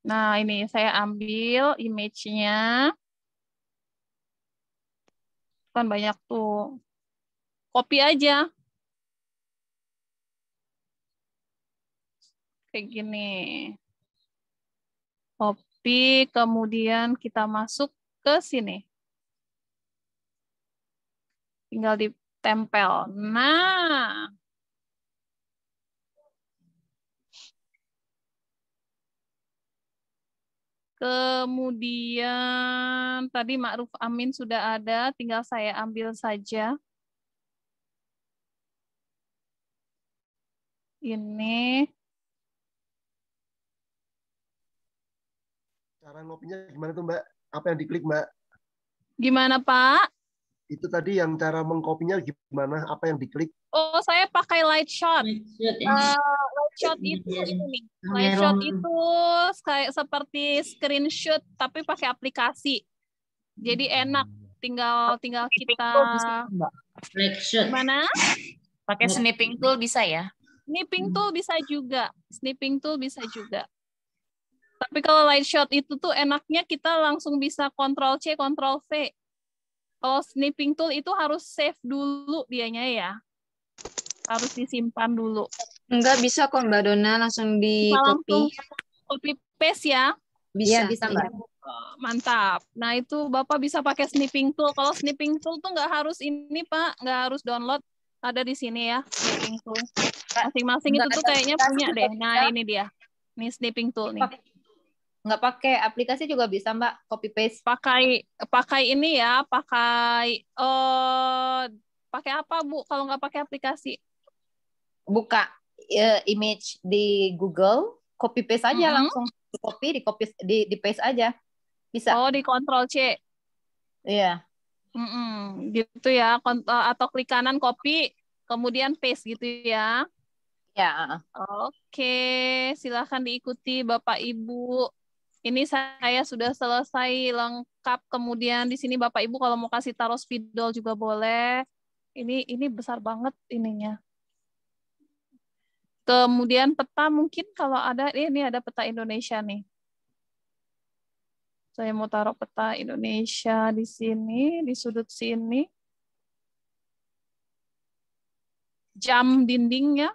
Nah, ini saya ambil image-nya. Kan banyak tuh. Copy aja. Kayak gini. Copy, kemudian kita masuk ke sini. Tinggal ditempel. Nah. Kemudian tadi Ma'ruf Amin sudah ada, tinggal saya ambil saja. Ini. Cara ngopinya gimana tuh Mbak? Apa yang diklik Mbak? Gimana Pak? Itu tadi yang cara mengkopinya gimana? Apa yang diklik? Oh, saya pakai light shot. Light shot itu ini nih. Light shot itu kayak seperti screenshot tapi pakai aplikasi. Jadi enak. Tinggal kita Gimana? Pakai snipping tool bisa ya? Snipping tool bisa juga. Snipping tool bisa juga. Tapi kalau light shot itu tuh enaknya kita langsung bisa Ctrl C, Ctrl V. Kalau snipping tool itu harus save dulu dianya ya. Harus disimpan dulu. Enggak bisa kok Mbak Dona, langsung di copy. Copy paste ya? Bisa. Ya, bisa Mbak. Mantap. Nah itu Bapak bisa pakai snipping tool. Kalau snipping tool tuh nggak harus ini Pak, nggak harus download. Ada di sini ya snipping tool. Masing-masing itu tuh kayaknya punya deh. Nah ini dia. Ini snipping tool nih. Nggak pakai aplikasi juga bisa Mbak, copy paste. Pakai ini ya, pakai apa Bu kalau nggak pakai aplikasi? Buka image di Google, copy paste aja Mm-mm. langsung. Di paste aja. Bisa. Oh, di Ctrl C. Iya. Gitu ya. Atau klik kanan copy, kemudian paste gitu ya. Ya. Oke, silahkan diikuti Bapak Ibu. Ini saya sudah selesai lengkap. Kemudian di sini Bapak Ibu kalau mau kasih taruh spidol juga boleh. Ini besar banget ininya. Kemudian peta mungkin kalau ada, ini ada peta Indonesia nih. Saya mau taruh peta Indonesia di sini, di sudut sini. Jam dindingnya.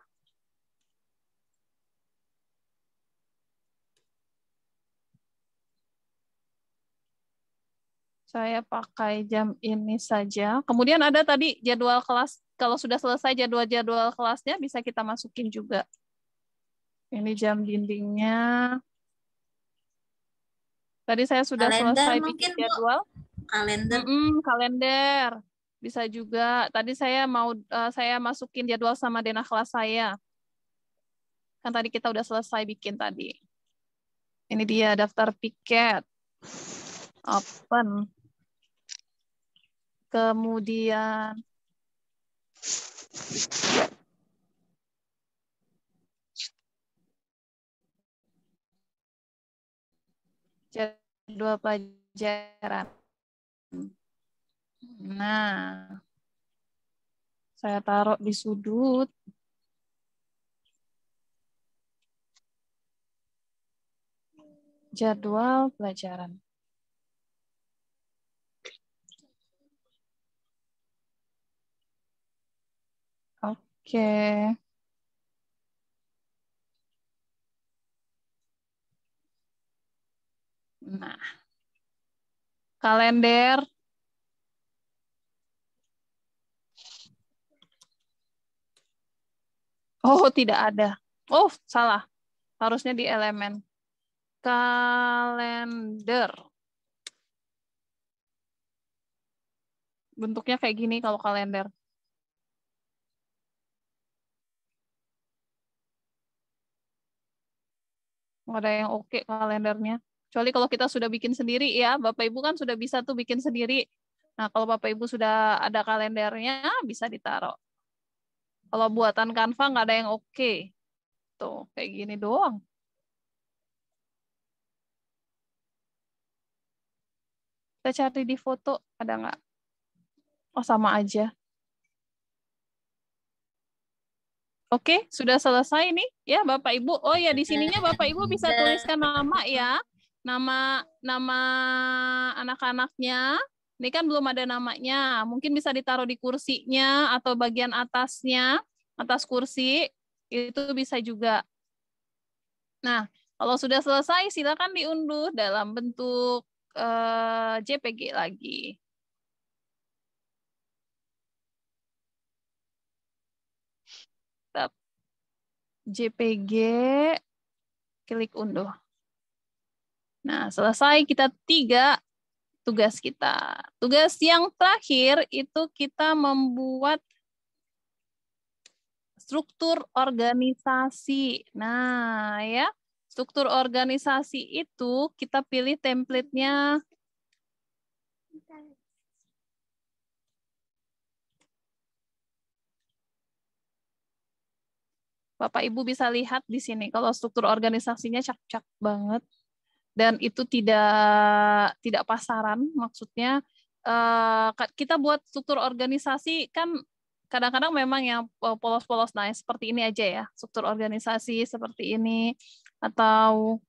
Saya pakai jam ini saja. Kemudian ada tadi jadwal kelas. Kalau sudah selesai jadwal-jadwal kelasnya, bisa kita masukin juga. Ini jam dindingnya. Tadi saya sudah Kalender selesai mungkin, bikin Bu. jadwal. Kalender. Kalender. Bisa juga. Tadi saya saya masukin jadwal sama denah kelas saya. Kan tadi kita udah selesai bikin tadi. Ini dia daftar piket. Open. Kemudian jadwal pelajaran. Nah, saya taruh di sudut. Jadwal pelajaran. Oke. Nah, kalender. Oh, tidak ada. Oh, salah. Harusnya di elemen. Kalender. Bentuknya kayak gini kalau kalender. Nggak ada yang oke kalendernya. Kecuali kalau kita sudah bikin sendiri ya. Bapak Ibu kan sudah bisa tuh bikin sendiri. Nah, kalau Bapak Ibu sudah ada kalendernya, bisa ditaruh. Kalau buatan Canva nggak ada yang oke. Tuh, kayak gini doang. Kita cari di foto, ada nggak? Oh, sama aja. Oke, sudah selesai nih ya Bapak Ibu. Oh ya, di sininya Bapak Ibu bisa tuliskan nama ya. Nama anak-anaknya. Ini kan belum ada namanya. Mungkin bisa ditaruh di kursinya atau bagian atasnya, atas kursi. Itu bisa juga. Nah, kalau sudah selesai silakan diunduh dalam bentuk JPG lagi. JPG, klik unduh. Nah, selesai kita 3 tugas kita. Tugas yang terakhir itu kita membuat struktur organisasi. Nah, ya, struktur organisasi itu kita pilih template-nya. Bapak Ibu bisa lihat di sini kalau struktur organisasinya cak-cak banget dan itu tidak pasaran, maksudnya kita buat struktur organisasi kan kadang-kadang memang yang polos-polos. Nah, seperti ini aja ya, struktur organisasi seperti ini, atau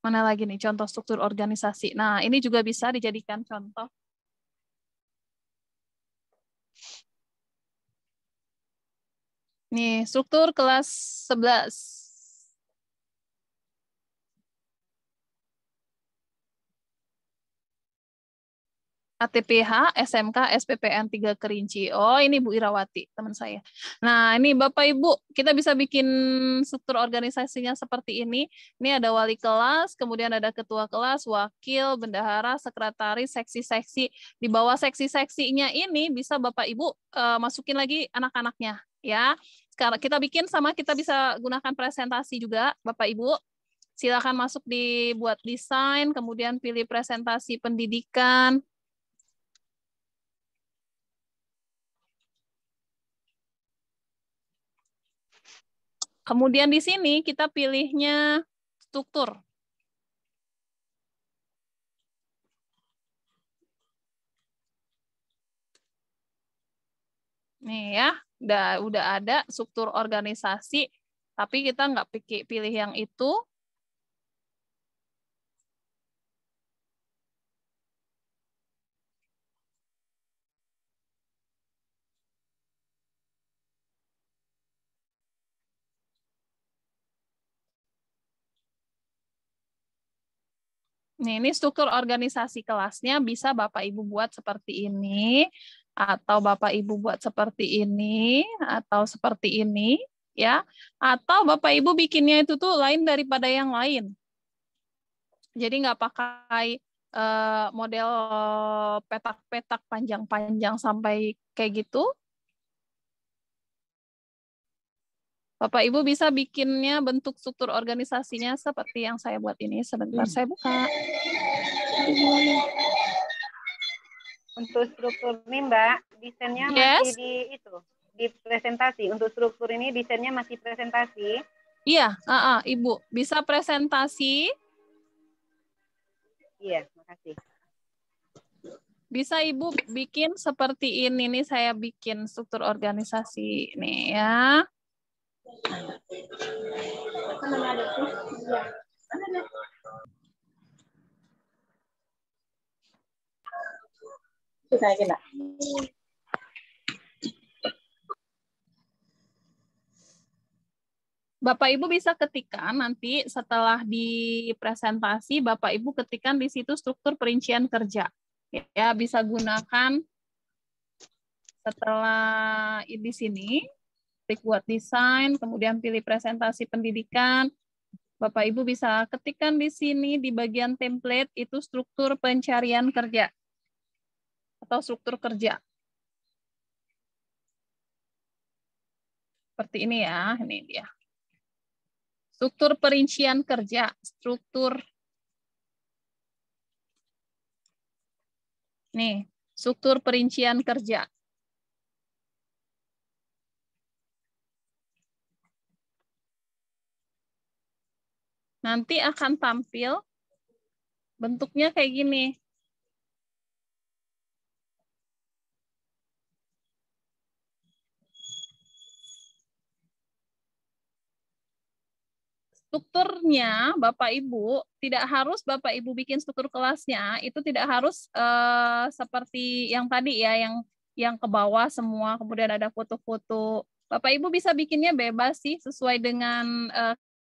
mana lagi nih contoh struktur organisasi. Nah, ini juga bisa dijadikan contoh. Nih, struktur kelas 11. ATPH, SMK, SPPN 3 Kerinci. Oh, ini Bu Irawati, teman saya. Nah, ini Bapak Ibu, kita bisa bikin struktur organisasinya seperti ini. Ini ada wali kelas, kemudian ada ketua kelas, wakil, bendahara, sekretaris, seksi-seksi. Di bawah seksi-seksinya ini bisa Bapak Ibu masukin lagi anak-anaknya. Ya, sekarang kita bikin sama kita bisa gunakan presentasi juga, Bapak Ibu. Silakan masuk di buat desain, kemudian pilih presentasi pendidikan. Kemudian di sini kita pilihnya struktur. Nih ya, udah ada struktur organisasi, tapi kita nggak pilih yang itu. Nih, ini struktur organisasi kelasnya bisa Bapak Ibu buat seperti ini, atau Bapak Ibu buat seperti ini, atau seperti ini, ya. Atau Bapak Ibu bikinnya itu tuh lain daripada yang lain. Jadi nggak pakai model petak-petak panjang-panjang sampai kayak gitu. Bapak Ibu bisa bikinnya bentuk struktur organisasinya seperti yang saya buat ini. Sebentar saya buka. Untuk struktur ini Mbak, desainnya Yes. masih di presentasi. Untuk struktur ini desainnya masih presentasi. Iya, Ibu bisa presentasi. Iya, makasih. Bisa Ibu bikin seperti ini nih, saya bikin struktur organisasi nih ya. Bapak Ibu bisa ketikkan nanti setelah di presentasi, Bapak Ibu ketikkan di situ struktur perincian kerja. Ya, bisa gunakan setelah di sini, klik buat desain, kemudian pilih presentasi pendidikan. Bapak Ibu bisa ketikkan di sini di bagian template itu struktur pencarian kerja atau struktur kerja. Seperti ini ya, ini dia. Struktur perincian kerja, struktur perincian kerja. Nanti akan tampil bentuknya kayak gini. Strukturnya Bapak Ibu, tidak harus Bapak Ibu bikin struktur kelasnya, itu tidak harus seperti yang tadi ya, yang ke bawah semua, kemudian ada foto-foto. Bapak Ibu bisa bikinnya bebas sih, sesuai dengan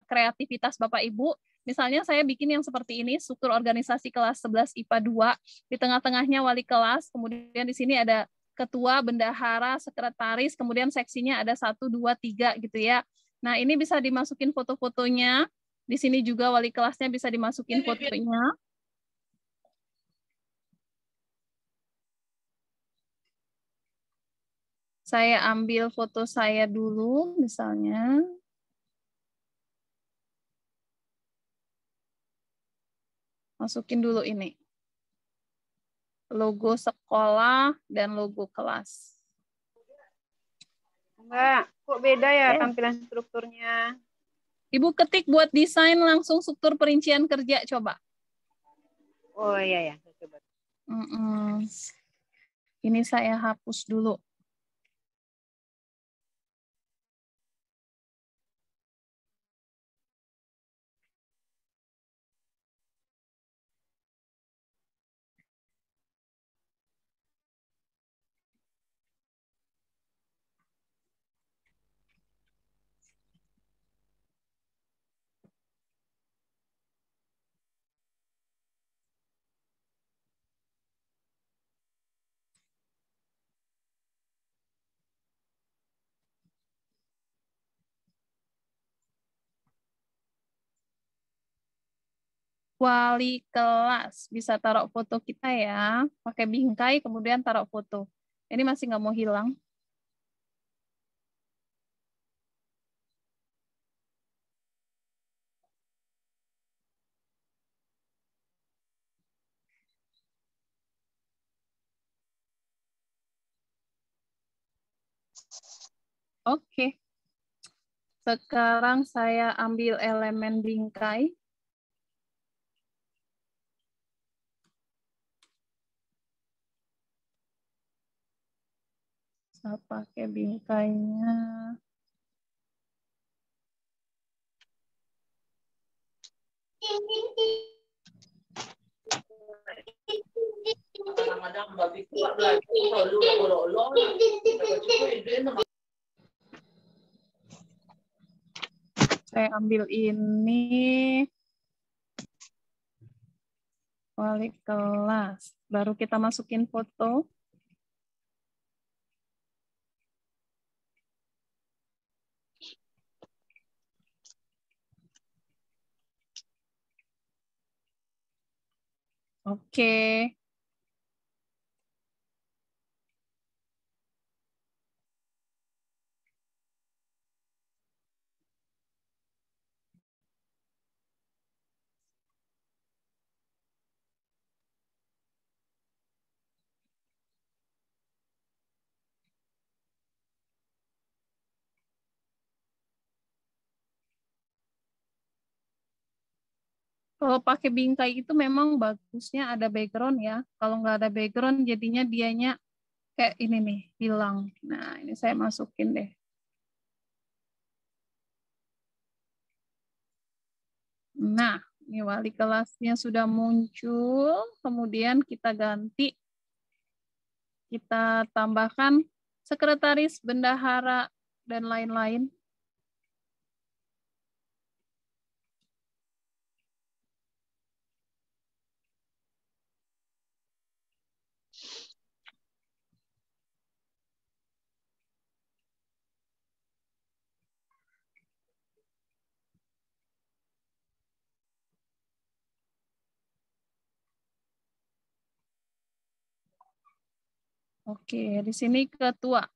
kreativitas Bapak Ibu. Misalnya saya bikin yang seperti ini, struktur organisasi kelas 11 IPA 2, di tengah-tengahnya wali kelas, kemudian di sini ada ketua, bendahara, sekretaris, kemudian seksinya ada 1, 2, 3 gitu ya. Nah, ini bisa dimasukin foto-fotonya. Di sini juga wali kelasnya bisa dimasukin fotonya. Saya ambil foto saya dulu, misalnya. Masukin dulu ini. Logo sekolah dan logo kelas. Mbak, kok beda ya tampilan strukturnya? Ibu ketik buat desain langsung struktur perincian kerja, coba. Oh iya ya, coba. Ini saya hapus dulu. Wali kelas, bisa taruh foto kita ya, pakai bingkai kemudian taruh foto. Ini masih nggak mau hilang. Oke. Sekarang saya ambil elemen bingkai. Saya pakai bingkainya. Saya ambil ini. Wali kelas. Baru kita masukin foto. Oke. Kalau pakai bingkai itu memang bagusnya ada background ya. Kalau nggak ada background jadinya dianya kayak ini nih, hilang. Nah, ini saya masukin deh. Nah, ini wali kelasnya sudah muncul. Kemudian kita ganti. Kita tambahkan sekretaris, bendahara, dan lain-lain. Oke, di sini ketua.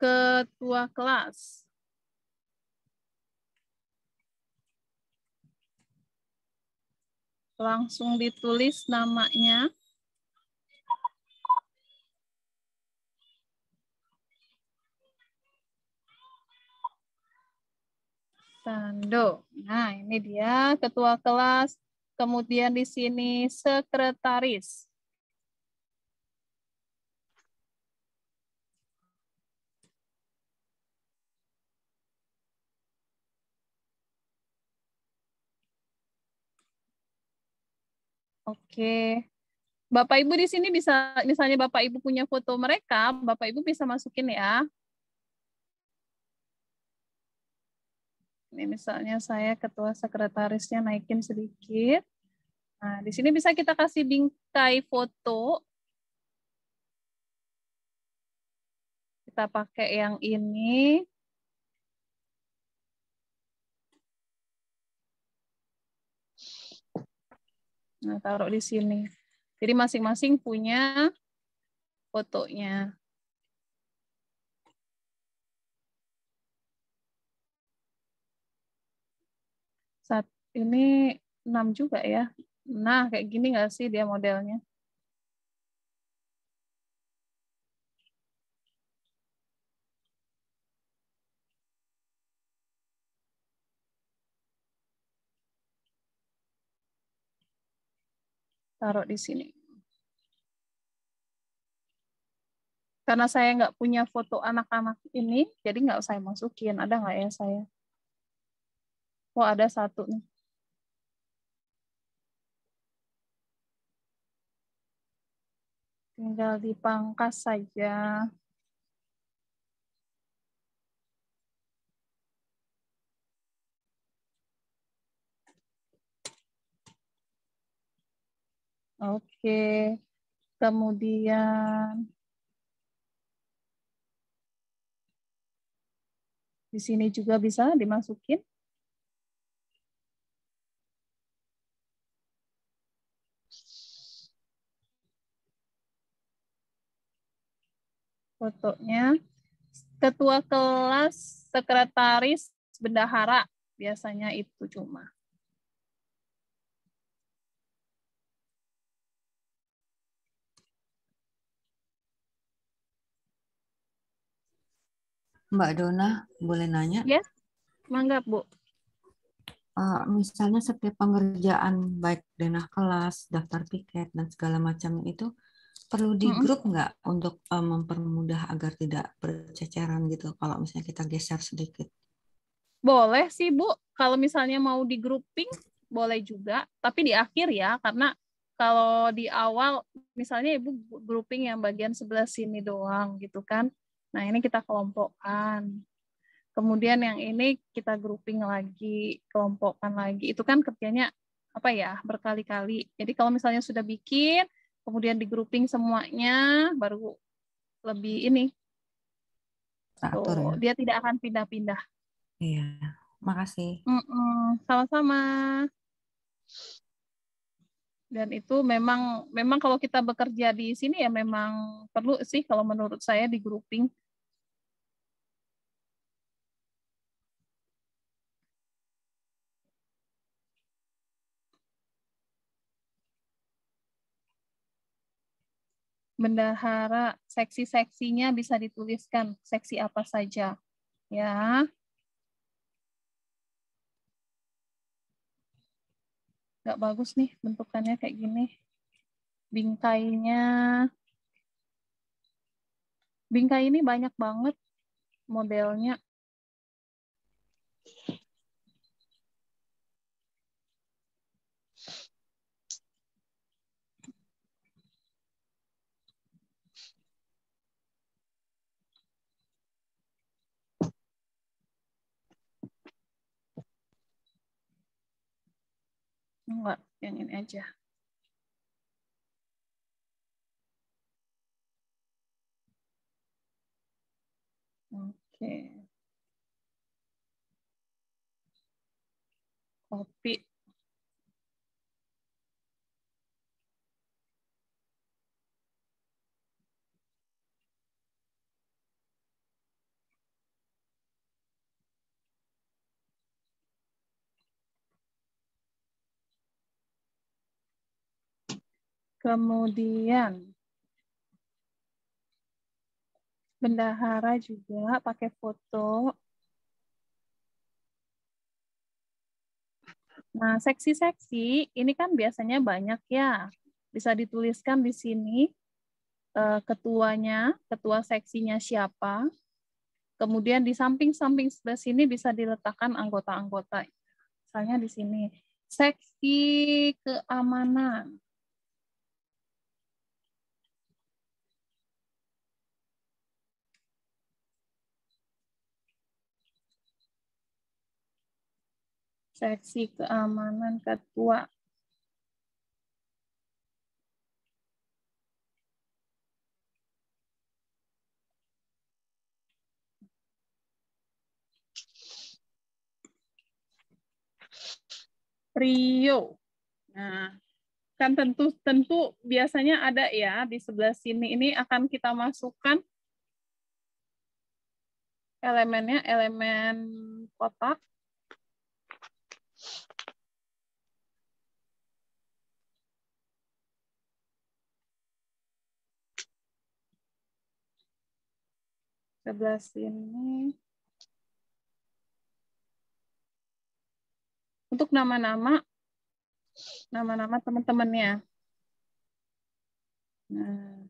Ketua kelas. Langsung ditulis namanya. Sando. Nah, ini dia ketua kelas. Kemudian di sini sekretaris. Oke. Bapak Ibu di sini bisa, misalnya Bapak Ibu punya foto mereka, Bapak Ibu bisa masukin ya. Ini misalnya saya ketua sekretarisnya naikin sedikit. Nah, di sini bisa kita kasih bingkai foto. Kita pakai yang ini. Nah, taruh di sini. Jadi masing-masing punya fotonya. Saat ini 6 juga ya. Nah, kayak gini nggak sih dia modelnya? Taruh di sini. Karena saya nggak punya foto anak-anak ini, jadi nggak saya masukin. Ada nggak ya saya? Oh, ada satu nih. Tinggal dipangkas saja. Oke. Kemudian di sini juga bisa dimasukin. Fotonya. Ketua kelas, sekretaris, bendahara. Biasanya itu cuma. Mbak Dona, boleh nanya? Yes, mangga Bu. Misalnya setiap pengerjaan baik denah kelas, daftar tiket, dan segala macam itu perlu di grup nggak untuk mempermudah agar tidak berceceran gitu kalau misalnya kita geser sedikit? Boleh sih Bu, kalau misalnya mau di grouping boleh juga, tapi di akhir ya, karena kalau di awal misalnya Ibu grouping yang bagian sebelah sini doang gitu kan. Nah, ini kita kelompokkan. Kemudian yang ini kita grouping lagi, kelompokkan lagi. Itu kan kerjanya apa ya, berkali-kali. Jadi kalau misalnya sudah bikin, kemudian di grouping semuanya, baru lebih ini. Teratur ya? Dia tidak akan pindah-pindah. Iya, makasih. Sama-sama. Dan itu memang kalau kita bekerja di sini ya memang perlu sih kalau menurut saya di grouping. Bendahara, seksi-seksinya bisa dituliskan, seksi apa saja. Ya. Nggak bagus nih bentukannya kayak gini. Bingkai ini banyak banget modelnya. Enggak, yang ini aja. Oke. Copy. Kemudian bendahara juga pakai foto. Nah, seksi-seksi ini kan biasanya banyak ya. Bisa dituliskan di sini ketuanya, ketua seksinya siapa. Kemudian di samping-samping sebelah sini bisa diletakkan anggota-anggota. Misalnya di sini, seksi keamanan. Seksi keamanan ketua. Rio. Nah, kan tentu biasanya ada ya di sebelah sini. Ini akan kita masukkan elemennya, elemen kotak. Sebelah sini. Untuk nama-nama teman-temannya. Nah.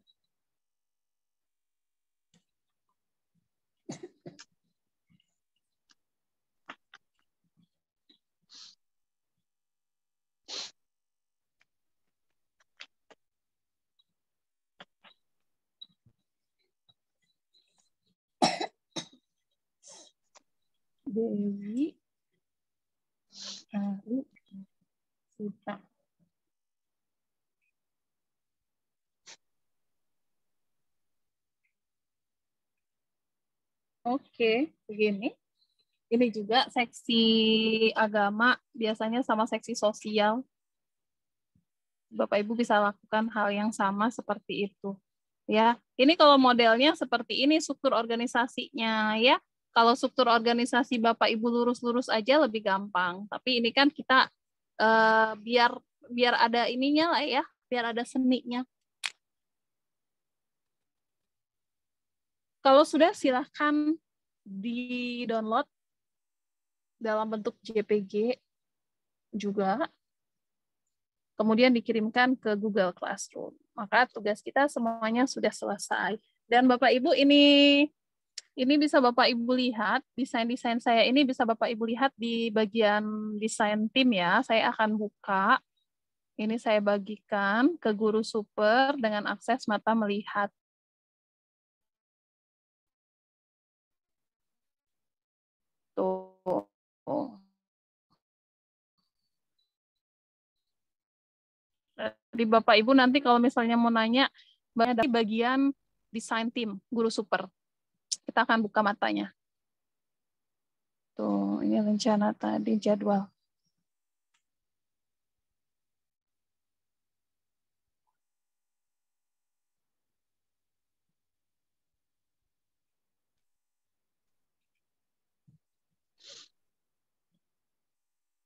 Dewi, Ari, Sita. Oke, begini. Ini juga seksi agama, biasanya sama seksi sosial. Bapak Ibu bisa lakukan hal yang sama seperti itu. Ya, ini kalau modelnya seperti ini struktur organisasinya ya. Kalau struktur organisasi Bapak Ibu lurus-lurus aja lebih gampang. Tapi ini kan kita biar ada ininya lah ya, biar ada seninya. Kalau sudah silahkan di-download dalam bentuk JPG juga, kemudian dikirimkan ke Google Classroom. Maka tugas kita semuanya sudah selesai. Dan Bapak Ibu ini bisa Bapak Ibu lihat, desain-desain saya ini bisa Bapak Ibu lihat di bagian desain tim ya. Saya akan buka. Ini saya bagikan ke guru super dengan akses mata melihat. Tuh. Di Bapak Ibu nanti kalau misalnya mau nanya, dari bagian desain tim, guru super. Kita akan buka matanya. Tuh, ini rencana tadi, jadwal.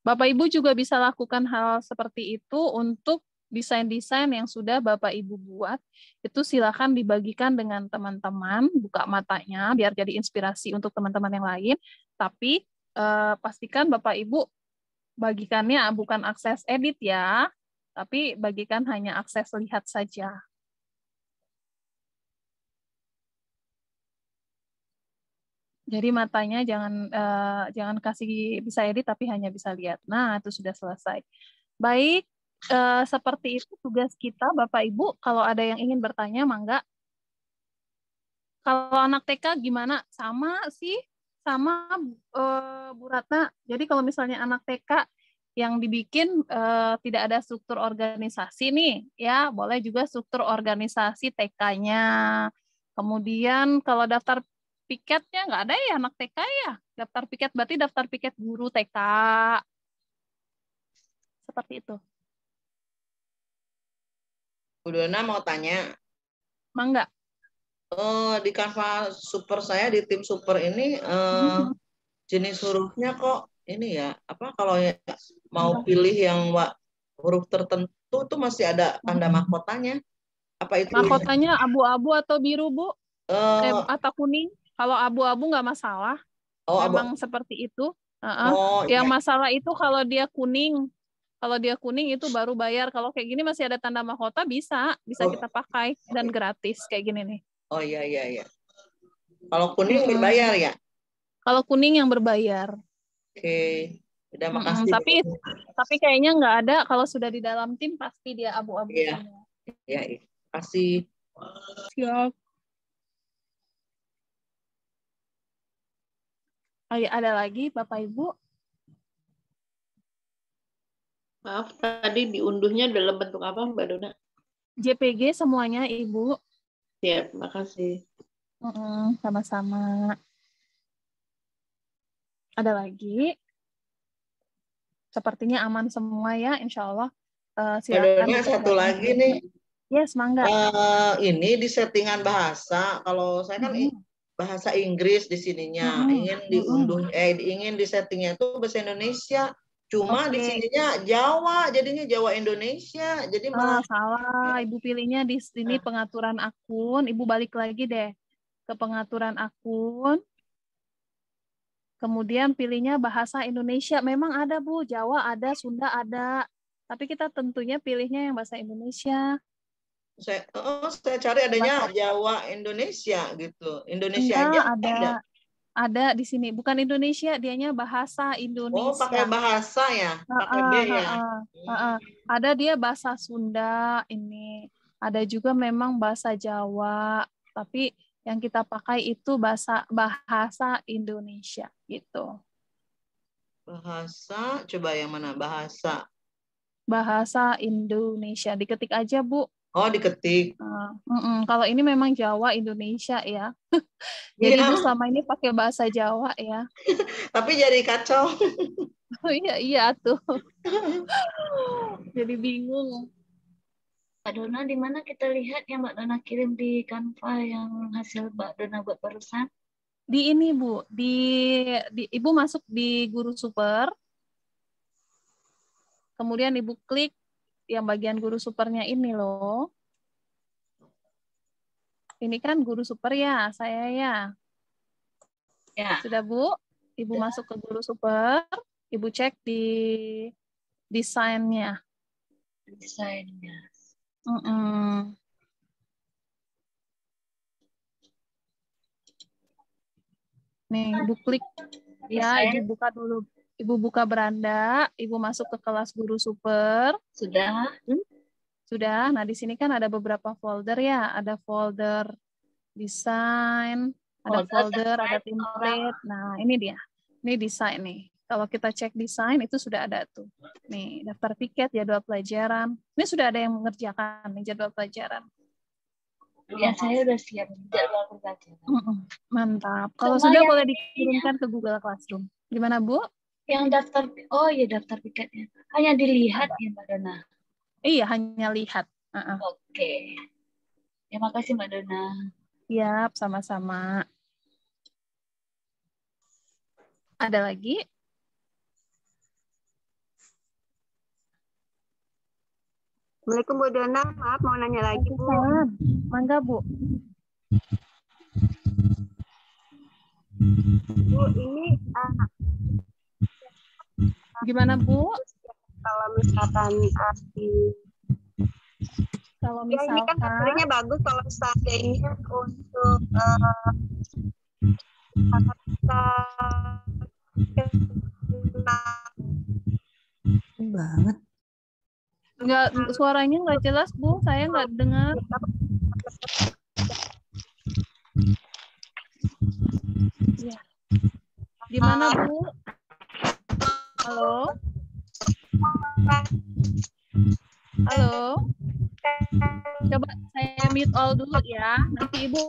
Bapak Ibu juga bisa lakukan hal seperti itu untuk desain-desain yang sudah Bapak Ibu buat. Itu silakan dibagikan dengan teman-teman, buka matanya biar jadi inspirasi untuk teman-teman yang lain. Tapi pastikan Bapak Ibu bagikannya bukan akses edit ya, tapi bagikan hanya akses lihat saja. Jadi matanya jangan kasih bisa edit tapi hanya bisa lihat. Nah, itu sudah selesai. Baik, seperti itu tugas kita Bapak Ibu. Kalau ada yang ingin bertanya, mangga. Kalau anak TK gimana? Sama sih, sama Bu Ratna. Jadi kalau misalnya anak TK yang dibikin tidak ada struktur organisasi nih, ya boleh juga struktur organisasi TK-nya. Kemudian kalau daftar piketnya nggak ada ya anak TK ya. Daftar piket berarti daftar piket guru TK. Seperti itu. Bu Dona mau tanya. Mangga. Di Canva super saya, di tim super ini jenis hurufnya kok ini ya, apa kalau ya, mau pilih yang huruf tertentu tuh masih ada tanda mahkotanya. Apa itu? Mahkotanya abu-abu atau biru, Bu? Atau kuning? Kalau abu-abu nggak masalah. Memang seperti itu. Yang masalah itu kalau dia kuning. Kalau dia kuning itu baru bayar. Kalau kayak gini masih ada tanda mahkota bisa kita pakai dan gratis kayak gini nih. Oh iya. Kalau kuning berbayar ya? Kalau kuning yang berbayar. Oke. Udah makasih. Tapi kayaknya nggak ada. Kalau sudah di dalam tim pasti dia abu-abu. Iya. Kasih. Siap. Ada lagi Bapak Ibu? Maaf, tadi diunduhnya dalam bentuk apa Mbak Dona? JPG semuanya Ibu. Siap, makasih. Sama-sama. Ada lagi? Sepertinya aman semua ya, insya Allah. Silakan. Dona, satu lagi nih. Yes, mangga. Ini di settingan bahasa. Kalau saya kan bahasa Inggris di sininya, ingin diunduh, ingin di settingnya itu bahasa Indonesia. Cuma di sininya Jawa, jadinya Jawa Indonesia. Jadi malah salah. Ibu pilihnya di sini pengaturan akun. Ibu balik lagi deh ke pengaturan akun. Kemudian pilihnya bahasa Indonesia. Memang ada Bu, Jawa ada, Sunda ada. Tapi kita tentunya pilihnya yang bahasa Indonesia. Saya cari adanya Jawa Indonesia gitu. Indonesia aja ada di sini. Bukan Indonesia, dianya bahasa Indonesia. Oh, pakai bahasa ya? Pakai B ya? Ada dia bahasa Sunda ini. Ada juga memang bahasa Jawa. Tapi yang kita pakai itu bahasa Indonesia gitu. Bahasa, coba yang mana? Bahasa Indonesia. Diketik aja, Bu. Oh, diketik. Kalau ini memang Jawa Indonesia ya. Jadi Ibu selama ini pakai bahasa Jawa ya. Tapi jadi kacau. Oh iya tuh. Jadi bingung. Mbak Dona, di mana kita lihat yang Mbak Dona kirim di Canva yang hasil Mbak Dona buat barusan? Di ini Bu, di Ibu masuk di Guru Super. Kemudian Ibu klik yang bagian Guru Supernya ini loh. Ini kan Guru Super ya, saya ya. Ya. Sudah, Bu? Ibu masuk ke Guru Super, Ibu cek di desainnya. Desainnya. Nih, Ibu klik ya, Ibu buka dulu. Ibu buka beranda, Ibu masuk ke kelas Guru Super. Sudah. Sudah. Nah, di sini kan ada beberapa folder ya. Ada folder desain, ada folder, ada template. Nah, ini dia. Ini desain nih. Kalau kita cek desain itu sudah ada tuh. Nih, daftar piket, jadwal pelajaran. Ini sudah ada yang mengerjakan nih jadwal pelajaran. Ya, saya udah siap jadwal pelajaran. Mantap. Kalau sudah boleh dikirimkan ke Google Classroom. Gimana, Bu? Yang daftar, oh iya daftar piketnya. Hanya dilihat ya, Mbak Dona. Iya, hanya lihat. Oke. Terima kasih, Mbak Dona. Siap, sama-sama. Ada lagi? Assalamualaikum Bu Dona, maaf mau nanya lagi Bu. Mangga Bu. Bu, ini gimana Bu? Kalau misalkan ya, ini kan materinya bagus kalau seandainya untuk banget. Enggak, suaranya nggak jelas Bu, saya nggak dengar. Ya. Gimana Bu? Halo? Halo? Coba saya mute all dulu ya. Nanti Ibu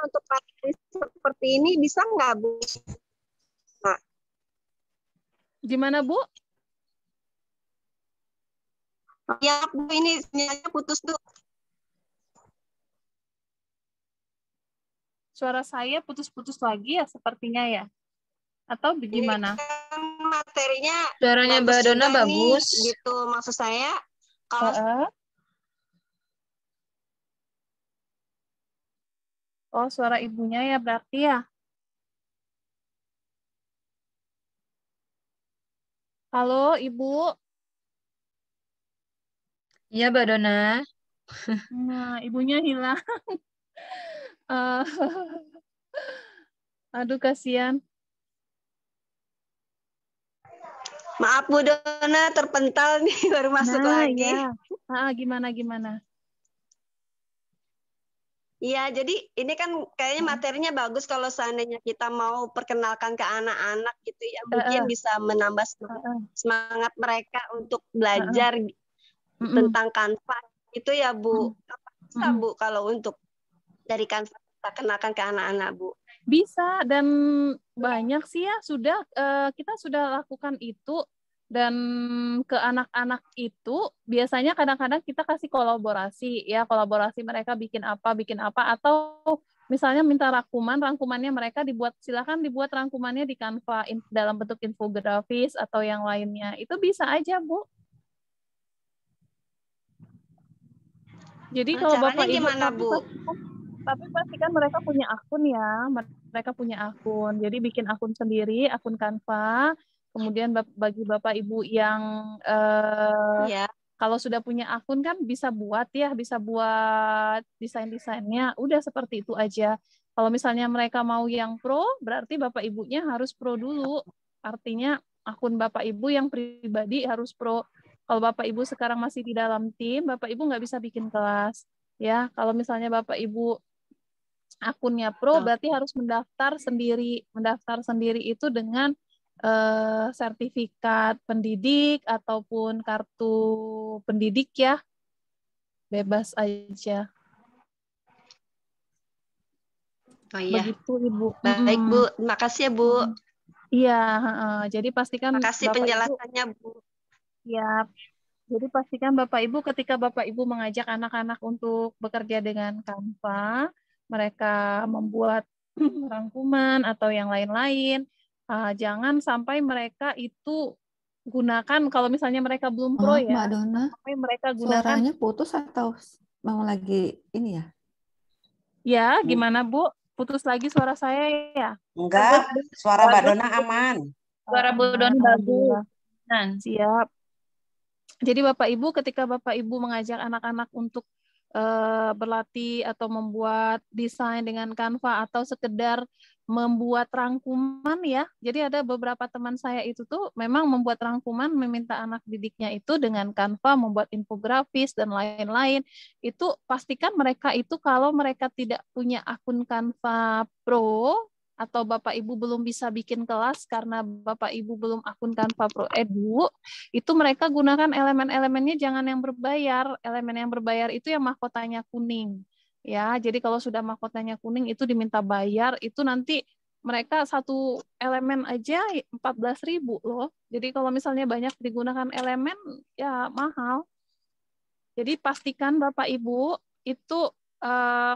untuk materi seperti ini bisa nggak Bu? Nah. Gimana Bu? Ya Bu, ini sinyalnya putus tuh. Suara saya putus-putus lagi ya sepertinya ya? Atau bagaimana? Materinya suaranya Mbak Dona bagus. Nih, gitu maksud saya kalau oh, suara ibunya ya berarti ya. Halo, Ibu. Iya, Mbak Dona. Nah, ibunya hilang. Aduh, kasihan. maaf Bu Dona, terpental nih baru masuk lagi. Ya. Gimana? Iya, jadi ini kan kayaknya materinya bagus kalau seandainya kita mau perkenalkan ke anak-anak gitu ya, mungkin bisa menambah semangat mereka untuk belajar tentang Canva itu ya Bu. Apa bisa Bu kalau untuk dari Canva kita kenalkan ke anak-anak Bu? Bisa, dan banyak sih ya kita sudah lakukan itu. Dan ke anak-anak itu biasanya kadang-kadang kita kasih kolaborasi kolaborasi mereka bikin apa atau misalnya minta rangkumannya mereka silakan dibuat rangkumannya di Canva dalam bentuk infografis atau yang lainnya, itu bisa aja Bu. Jadi kalau Bapak Ibu gimana, Bu? Tapi pastikan mereka punya akun ya, jadi bikin akun sendiri, akun Canva. Kemudian bagi Bapak Ibu yang kalau sudah punya akun kan bisa buat desain-desainnya, udah seperti itu aja. Kalau misalnya mereka mau yang pro, berarti Bapak Ibunya harus pro dulu. Artinya akun Bapak Ibu yang pribadi harus pro. Kalau Bapak Ibu sekarang masih di dalam tim, Bapak Ibu nggak bisa bikin kelas. Ya, kalau misalnya Bapak Ibu akunnya pro, berarti harus mendaftar sendiri. Mendaftar sendiri itu dengan sertifikat pendidik ataupun kartu pendidik ya, bebas aja. Oh iya. Begitu Ibu. Baik Bu, terima kasih ya Bu. Iya, jadi pastikan. Terima kasih penjelasannya Bu. Ya, jadi pastikan Bapak Ibu ketika Bapak Ibu mengajak anak-anak untuk bekerja dengan Canva, mereka membuat rangkuman atau yang lain-lain. Jangan sampai mereka itu gunakan kalau misalnya mereka belum pro Mbak ya, Dona, tapi mereka gunakan. suaranya putus atau memang lagi ini ya? Ya, gimana Bu? Putus lagi suara saya ya? Enggak, suara Mbak Dona aman. Suara Bu Dona bagus. Nah, siap. Jadi Bapak Ibu, ketika Bapak Ibu mengajak anak-anak untuk berlatih atau membuat desain dengan Canva atau sekedar membuat rangkuman ya. Jadi ada beberapa teman saya itu tuh memang membuat rangkuman, meminta anak didiknya itu dengan Canva membuat infografis dan lain-lain. Itu pastikan mereka itu kalau mereka tidak punya akun Canva Pro atau Bapak Ibu belum bisa bikin kelas karena Bapak Ibu belum akun Canva Pro Edu, itu mereka gunakan elemen-elemennya jangan yang berbayar. Elemen yang berbayar itu yang mahkotanya kuning. Ya, jadi kalau sudah mahkotanya kuning itu diminta bayar, itu nanti mereka satu elemen aja 14.000 loh. Jadi kalau misalnya banyak digunakan elemen ya mahal. Jadi pastikan Bapak Ibu itu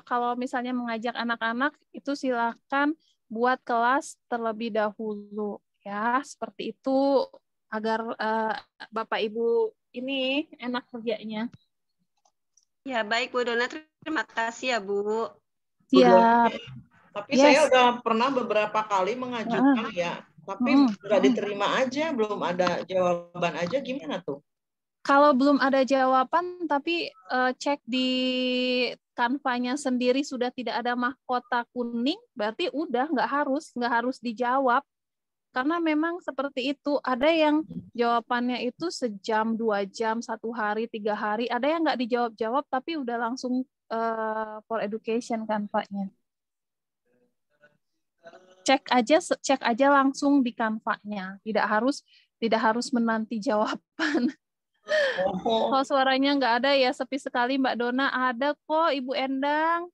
kalau misalnya mengajak anak-anak itu silakan buat kelas terlebih dahulu ya, seperti itu agar Bapak Ibu ini enak kerjanya. Ya, baik Bu Dona, terima kasih ya Bu. Siap. Tapi saya udah pernah beberapa kali mengajukan ya, tapi nggak diterima aja, belum ada jawaban aja, gimana tuh? Kalau belum ada jawaban, tapi cek di Canva-nya sendiri sudah tidak ada mahkota kuning, berarti udah nggak harus dijawab. Karena memang seperti itu, ada yang jawabannya itu sejam, 2 jam, 1 hari, 3 hari, ada yang nggak dijawab-jawab, tapi udah langsung for education Canva-nya. Cek aja langsung di Canva-nya, tidak harus menanti jawaban. Kalau suaranya nggak ada ya sepi sekali Mbak Dona. Ada kok Ibu Endang.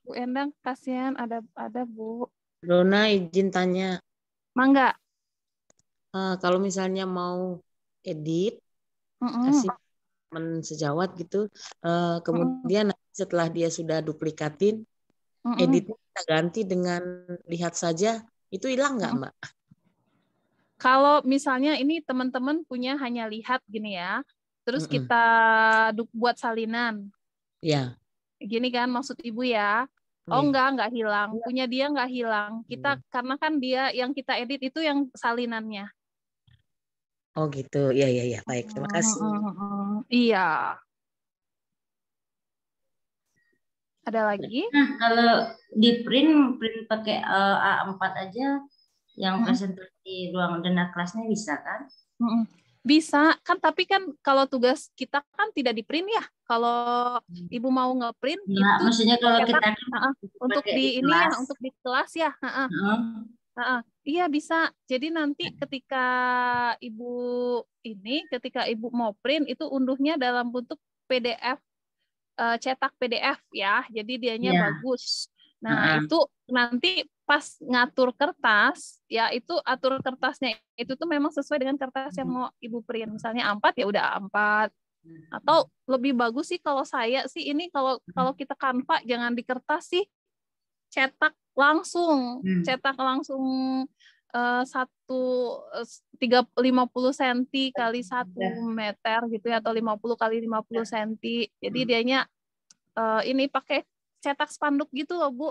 Bu Endang kasihan ada Bu. Dona izin tanya. Mangga. Kalau misalnya mau edit, kasih teman sejawat gitu, kemudian setelah dia sudah duplikatin, editnya kita ganti dengan lihat saja, itu hilang nggak Mbak? Kalau misalnya ini teman-teman punya hanya lihat gini ya, terus kita buat salinan. Ya. Gini kan maksud Ibu ya? Oh enggak hilang. Punya dia enggak hilang. Kita karena kan dia yang kita edit itu yang salinannya. Oh gitu. Ya. Baik, terima kasih. Iya. Ada lagi? Nah, kalau di print pakai A4 aja, yang presentasi ruang denah kelasnya bisa kan? Bisa kan, tapi kan kalau tugas kita kan tidak di print ya. Kalau Ibu mau ngeprint itu maksudnya kalau kita untuk di ini ya, untuk di kelas ya. Iya bisa. Jadi nanti ketika Ibu mau print itu unduhnya dalam bentuk PDF, cetak PDF ya. Jadi dianya bagus. Nah, itu nanti pas ngatur kertas, ya itu atur kertasnya itu tuh memang sesuai dengan kertas yang mau Ibu print. Misalnya A4 ya udah A4. Atau lebih bagus sih kalau saya sih ini kalau kita Canva jangan di kertas sih. Cetak langsung. Cetak langsung 50 cm kali 1 meter gitu ya, atau 50 kali 50 cm. Jadi dianya ini pakai cetak spanduk gitu loh Bu.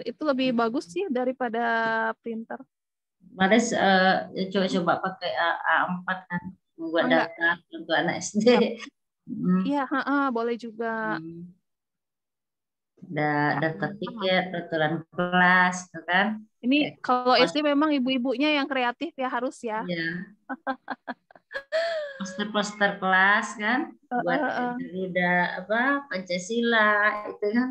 Itu lebih bagus sih daripada printer. Maris coba pakai A4 kan buat daftar untuk anak SD. Iya, boleh juga. Ada daftar tiket, peraturan kelas, gitu kan? Ini kalau SD memang ibu-ibunya yang kreatif ya harus ya. Iya. Poster-poster kelas kan, buat udah apa Pancasila itu kan.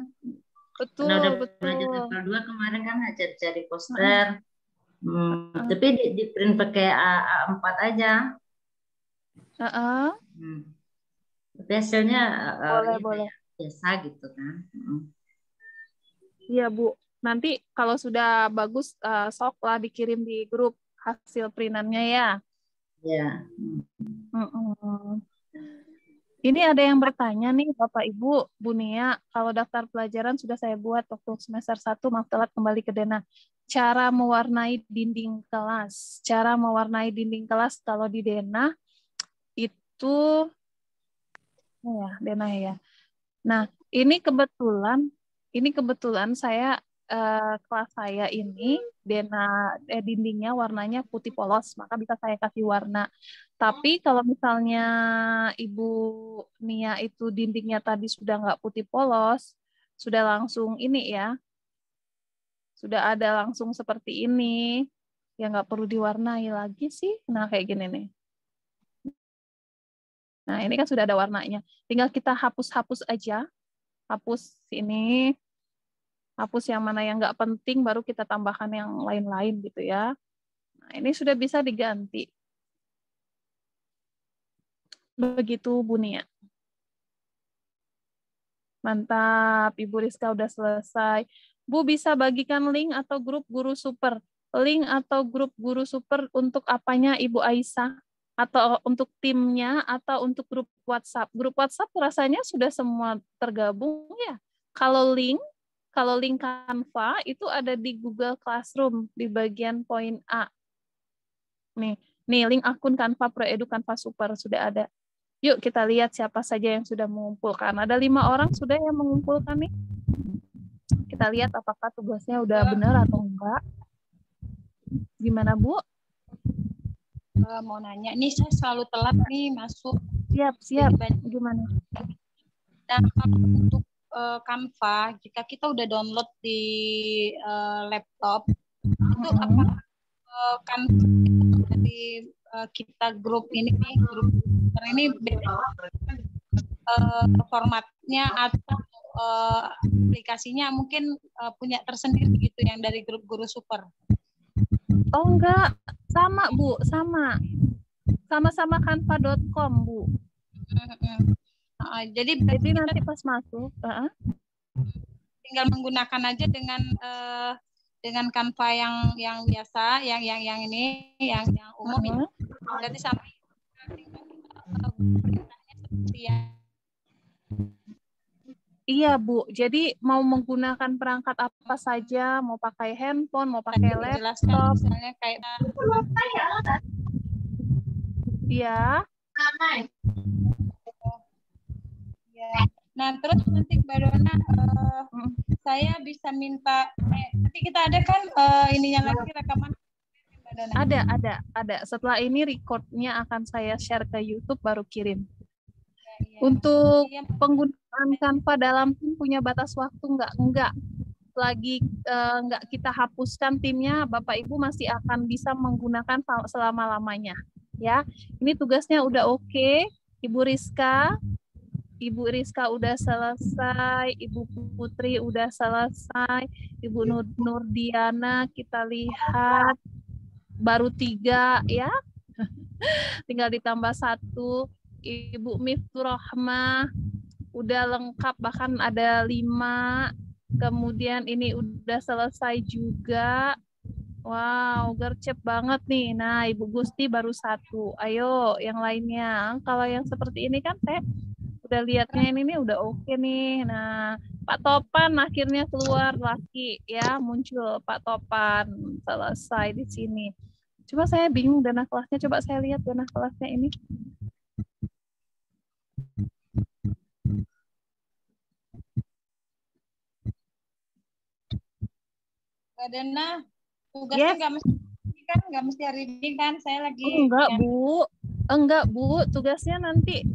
Betul, udah betul. Belajar level 2 kemarin kan cari poster. Tapi di print pakai A4 aja. Tapi hasilnya boleh. Biasa gitu kan. Iya Bu. Nanti kalau sudah bagus sok lah dikirim di grup hasil printannya ya. Ya. Ini ada yang bertanya nih Bapak Ibu, Bu Nia, kalau daftar pelajaran sudah saya buat waktu semester 1 maaf telat kembali ke Dena. cara mewarnai dinding kelas. Cara mewarnai dinding kelas kalau di Dena itu ya, Dena ya. Nah, ini kebetulan saya kelas saya ini dindingnya warnanya putih polos, maka bisa saya kasih warna. Tapi kalau misalnya Ibu Nia itu dindingnya tadi sudah nggak putih polos, sudah langsung ini ya, sudah ada langsung seperti ini, ya nggak perlu diwarnai lagi sih. Nah, kayak gini nih. Nah, ini kan sudah ada warnanya. Tinggal kita hapus-hapus aja. Hapus ini. Hapus yang mana yang nggak penting, baru kita tambahkan yang lain-lain gitu ya. Nah, ini sudah bisa diganti. Begitu Bu Nia. Mantap, Ibu Rizka udah selesai. Bu bisa bagikan link atau grup guru super. Link atau grup guru super untuk apanya Ibu Aisyah? Atau untuk timnya, atau untuk grup WhatsApp. Grup WhatsApp rasanya sudah semua tergabung ya. Kalau link Canva itu ada di Google Classroom di bagian poin A. Nih link akun Canva ProEdu Canva Super sudah ada. Yuk kita lihat siapa saja yang sudah mengumpulkan. Ada 5 orang sudah yang mengumpulkan nih. Kita lihat apakah tugasnya udah benar atau enggak. Gimana Bu? Mau nanya, ini saya selalu telat nih masuk. Siap. Gimana? Dan kalau untuk Canva, jika kita udah download di laptop, itu apa Canva dari kita grup ini nih, grup ini beda formatnya atau aplikasinya mungkin punya tersendiri gitu yang dari grup guru super. Oh enggak, sama Bu, sama canva.com Bu. Jadi nanti pas masuk, tinggal menggunakan aja dengan Canva yang biasa, yang ini, yang umum itu. Berarti sama seperti ya. Iya Bu, jadi mau menggunakan perangkat apa saja, mau pakai handphone, mau pakai laptop. Misalnya kayak iya. Nah, terus nanti Mbak Dona, saya bisa minta, nanti kita ada kan ininya lagi rekaman. Mbak Dona? Ada. Setelah ini recordnya akan saya share ke YouTube baru kirim. Untuk penggunaan Canva dalam tim punya batas waktu enggak lagi enggak kita hapuskan timnya, Bapak Ibu masih akan bisa menggunakan selama-lamanya ya. Ini tugasnya udah oke. Ibu Rizka udah selesai, Ibu Putri udah selesai, Ibu Nurdiana kita lihat baru 3 ya. Tinggal ditambah 1. Ibu Miftur Rahmah udah lengkap, bahkan ada 5. Kemudian ini udah selesai juga. Wow, gercep banget nih. Nah, Ibu Gusti baru 1. Ayo, yang lainnya. Kalau yang seperti ini kan Teh udah lihatnya ini nih udah oke nih. Nah, Pak Topan akhirnya keluar lagi ya, muncul Pak Topan selesai di sini. Coba saya bingung dana kelasnya. Coba saya lihat dana kelasnya ini. Mbak Dana, tugasnya nggak mesti hari ini kan? Saya lagi. Enggak Bu, tugasnya nanti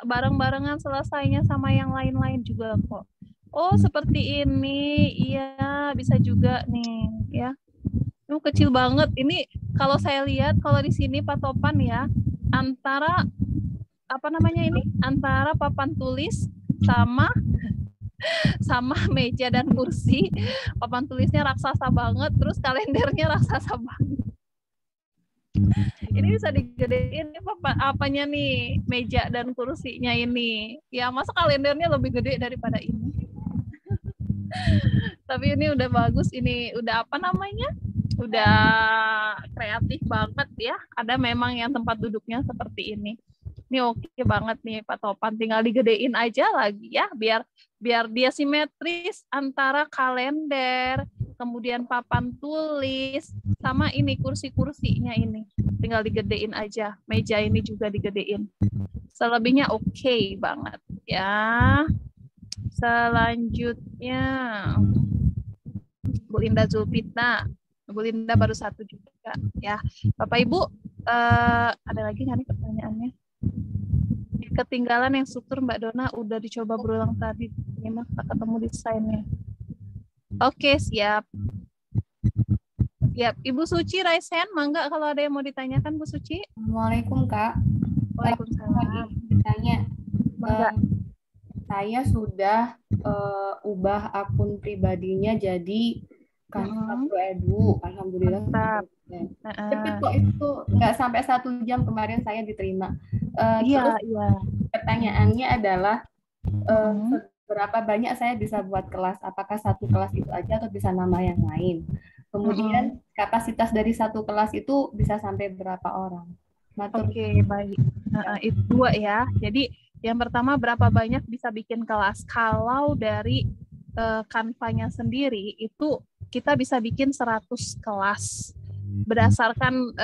bareng-barengan selesainya sama yang lain-lain juga kok. Oh seperti ini, iya bisa juga nih ya. Ini kecil banget. Ini kalau saya lihat kalau di sini Pak Topan ya, antara apa namanya ini? Antara papan tulis sama meja dan kursi. Papan tulisnya raksasa banget, terus kalendernya raksasa banget. Ini bisa digedein apanya nih, meja dan kursinya ini. Ya masa kalendernya lebih gede daripada ini. Tapi ini udah bagus, ini udah apa namanya? Udah kreatif banget ya. Ada memang yang tempat duduknya seperti ini. Ini oke banget nih Pak Topan, tinggal digedein aja lagi ya biar dia simetris antara kalender, kemudian papan tulis, sama ini kursi-kursinya ini. Tinggal digedein aja. Meja ini juga digedein. Selebihnya oke banget ya. Selanjutnya Bu Linda Zulfitna. Bu Linda baru satu juga ya. Bapak Ibu, ada lagi nggak nih pertanyaannya? Ketinggalan yang struktur Mbak Dona udah dicoba berulang tadi. Gimana ketemu desainnya? Oke, siap. Siap. Ibu Suci raise hand, mangga kalau ada yang mau ditanyakan Bu Suci. Assalamualaikum Kak. Waalaikumsalam. Bertanya, Mangga. saya sudah ubah akun pribadinya jadi Canva Pro Edu. Alhamdulillah. Tapi kok itu nggak sampai 1 jam kemarin saya diterima. Iya, Terus iya. pertanyaannya adalah berapa banyak saya bisa buat kelas? Apakah satu kelas itu aja atau bisa nama yang lain? Kemudian kapasitas dari satu kelas itu bisa sampai berapa orang? Oke, baik. Itu 2 ya. Jadi yang pertama berapa banyak bisa bikin kelas? Kalau dari Canva-nya sendiri itu kita bisa bikin 100 kelas. Berdasarkan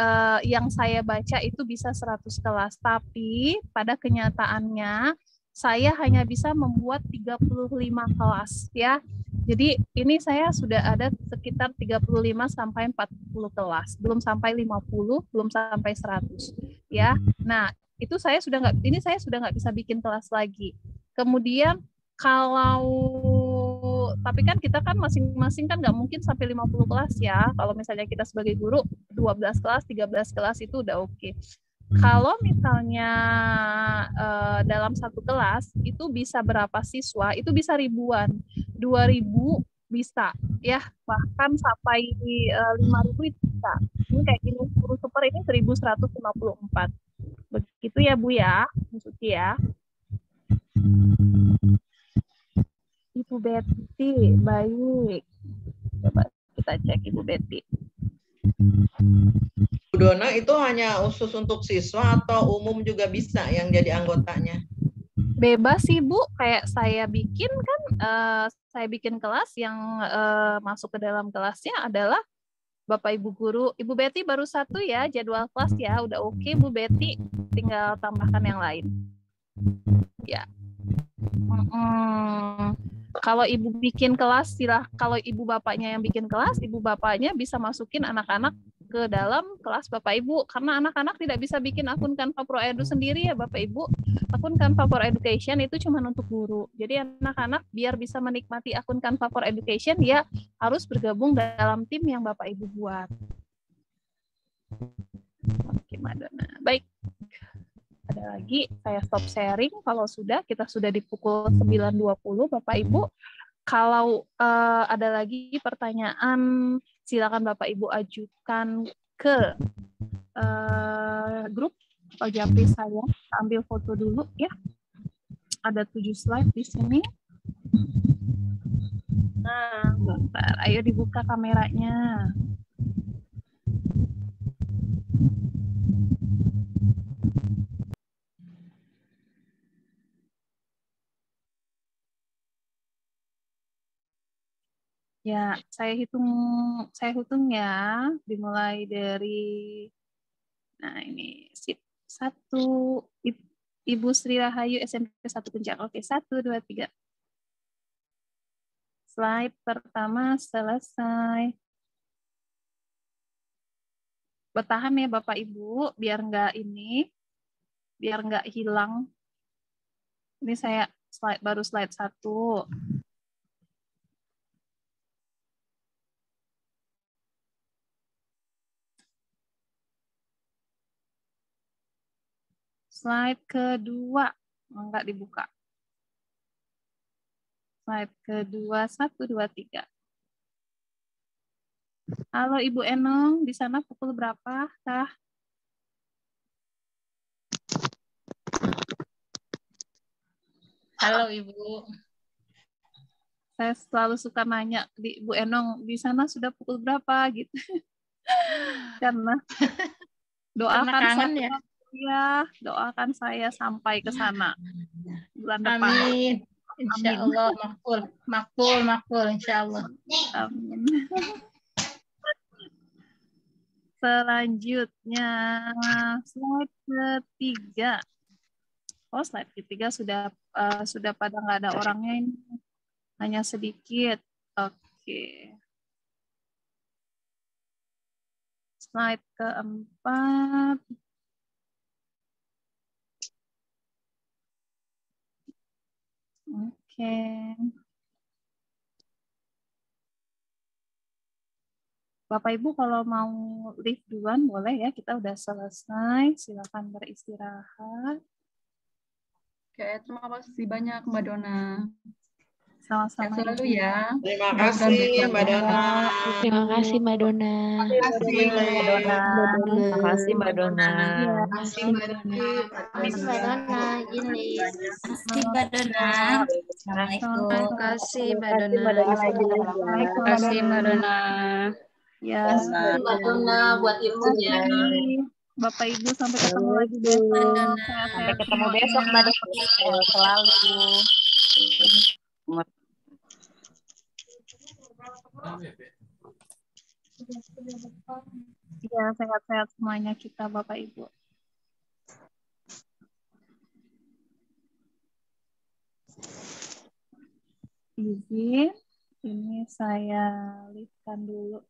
yang saya baca itu bisa 100 kelas. Tapi pada kenyataannya saya hanya bisa membuat 35 kelas ya. Jadi ini saya sudah ada sekitar 35 sampai 40 kelas, belum sampai 50, belum sampai 100 ya. Nah, itu saya sudah nggak bisa bikin kelas lagi. Kemudian tapi kan kita kan masing-masing kan nggak mungkin sampai 50 kelas ya. Kalau misalnya kita sebagai guru 12 kelas, 13 kelas itu udah oke. Kalau misalnya dalam satu kelas itu bisa berapa siswa? Itu bisa ribuan, 2.000 bisa, ya bahkan sampai 5.000 itu bisa. Ini kayak gini, guru super ini 1.154. Begitu ya Bu ya, Bu Suci ya. Ibu Betty, baik. Coba kita cek Ibu Betty. Bu Dona itu hanya khusus untuk siswa atau umum juga bisa yang jadi anggotanya? Bebas sih Bu, kayak saya bikin kan, saya bikin kelas yang masuk ke dalam kelasnya adalah Bapak Ibu guru. Ibu Betty baru 1 ya jadwal kelas ya, udah oke Bu Betty, tinggal tambahkan yang lain. Ya. Kalau ibu bikin kelas, kalau ibu bapaknya yang bikin kelas, ibu bapaknya bisa masukin anak-anak ke dalam kelas Bapak Ibu, karena anak-anak tidak bisa bikin akun Canva Pro Edu sendiri ya Bapak Ibu. Akun Canva Pro Education itu cuma untuk guru. Jadi anak-anak biar bisa menikmati akun Canva Pro Education, dia harus bergabung dalam tim yang Bapak Ibu buat. Oke, Madonna. Baik. Ada lagi, saya stop sharing. Kalau kita sudah di pukul 9.20 Bapak Ibu. Kalau ada lagi pertanyaan, silakan Bapak Ibu ajukan ke grup atau japri saya. Ambil foto dulu ya. Ada 7 slide di sini. Nah, bentar. Ayo dibuka kameranya. Ya, saya hitung ya, dimulai dari, nah ini sip 1, Ibu Sri Rahayu SMP 1 Puncak. Oke, 1, 2, 3. Slide pertama selesai. Bertahan ya Bapak Ibu, biar nggak hilang. Ini saya baru slide 1. Slide kedua, enggak dibuka. Slide kedua, 1, 2, 3. Halo Ibu Enong, di sana pukul berapa kah? Halo Ibu. Saya selalu suka nanya di Bu Enong, di sana sudah pukul berapa gitu. Karena doakan kangen saya. Ya. Ya, doakan saya sampai ke sana bulan depan. Amin. Insya Amin. Allah makbul, insya Allah. Amin. Selanjutnya slide ketiga. Oh, slide ketiga sudah pada nggak ada orangnya ini, hanya sedikit. Oke. Slide keempat. Oke. Bapak Ibu kalau mau lift duluan boleh ya, kita udah selesai. Silakan beristirahat. Oke, terima kasih banyak Mbak Dona. Sama-sama. Sehat selalu ya. Terima kasih Mbak Dona. Terima kasih Mbak Dona. Terima kasih Mbak Dona. Terima kasih Mbak Dona. Terima kasih Mbak Dona. Terima kasih Mbak Dona. Gini. Terima kasih Mbak Dona. Assalamualaikum. Terima kasih Mbak Dona. Terima kasih Mbak Dona. Ya. Mbak Dona buat ilmunya. Bapak Ibu sampai ketemu lagi besok. Sampai ketemu besok Mbak Dona. Sehat selalu. Ya, sehat-sehat semuanya kita Bapak Ibu. Izin, ini saya lihatkan dulu.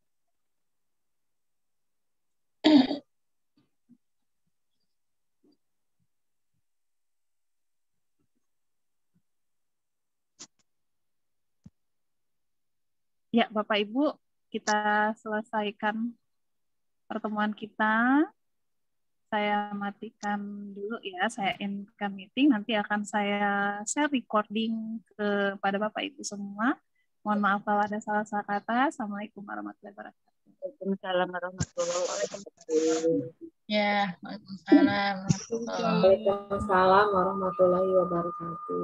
Ya, Bapak Ibu, kita selesaikan pertemuan kita. Saya matikan dulu ya, saya endkan meeting. Nanti akan saya share recording kepada Bapak Ibu semua. Mohon maaf kalau ada salah-salah kata. Assalamualaikum warahmatullahi wabarakatuh. Waalaikumsalam warahmatullahi wabarakatuh. Ya, waalaikumsalam. Waalaikumsalam warahmatullahi wabarakatuh.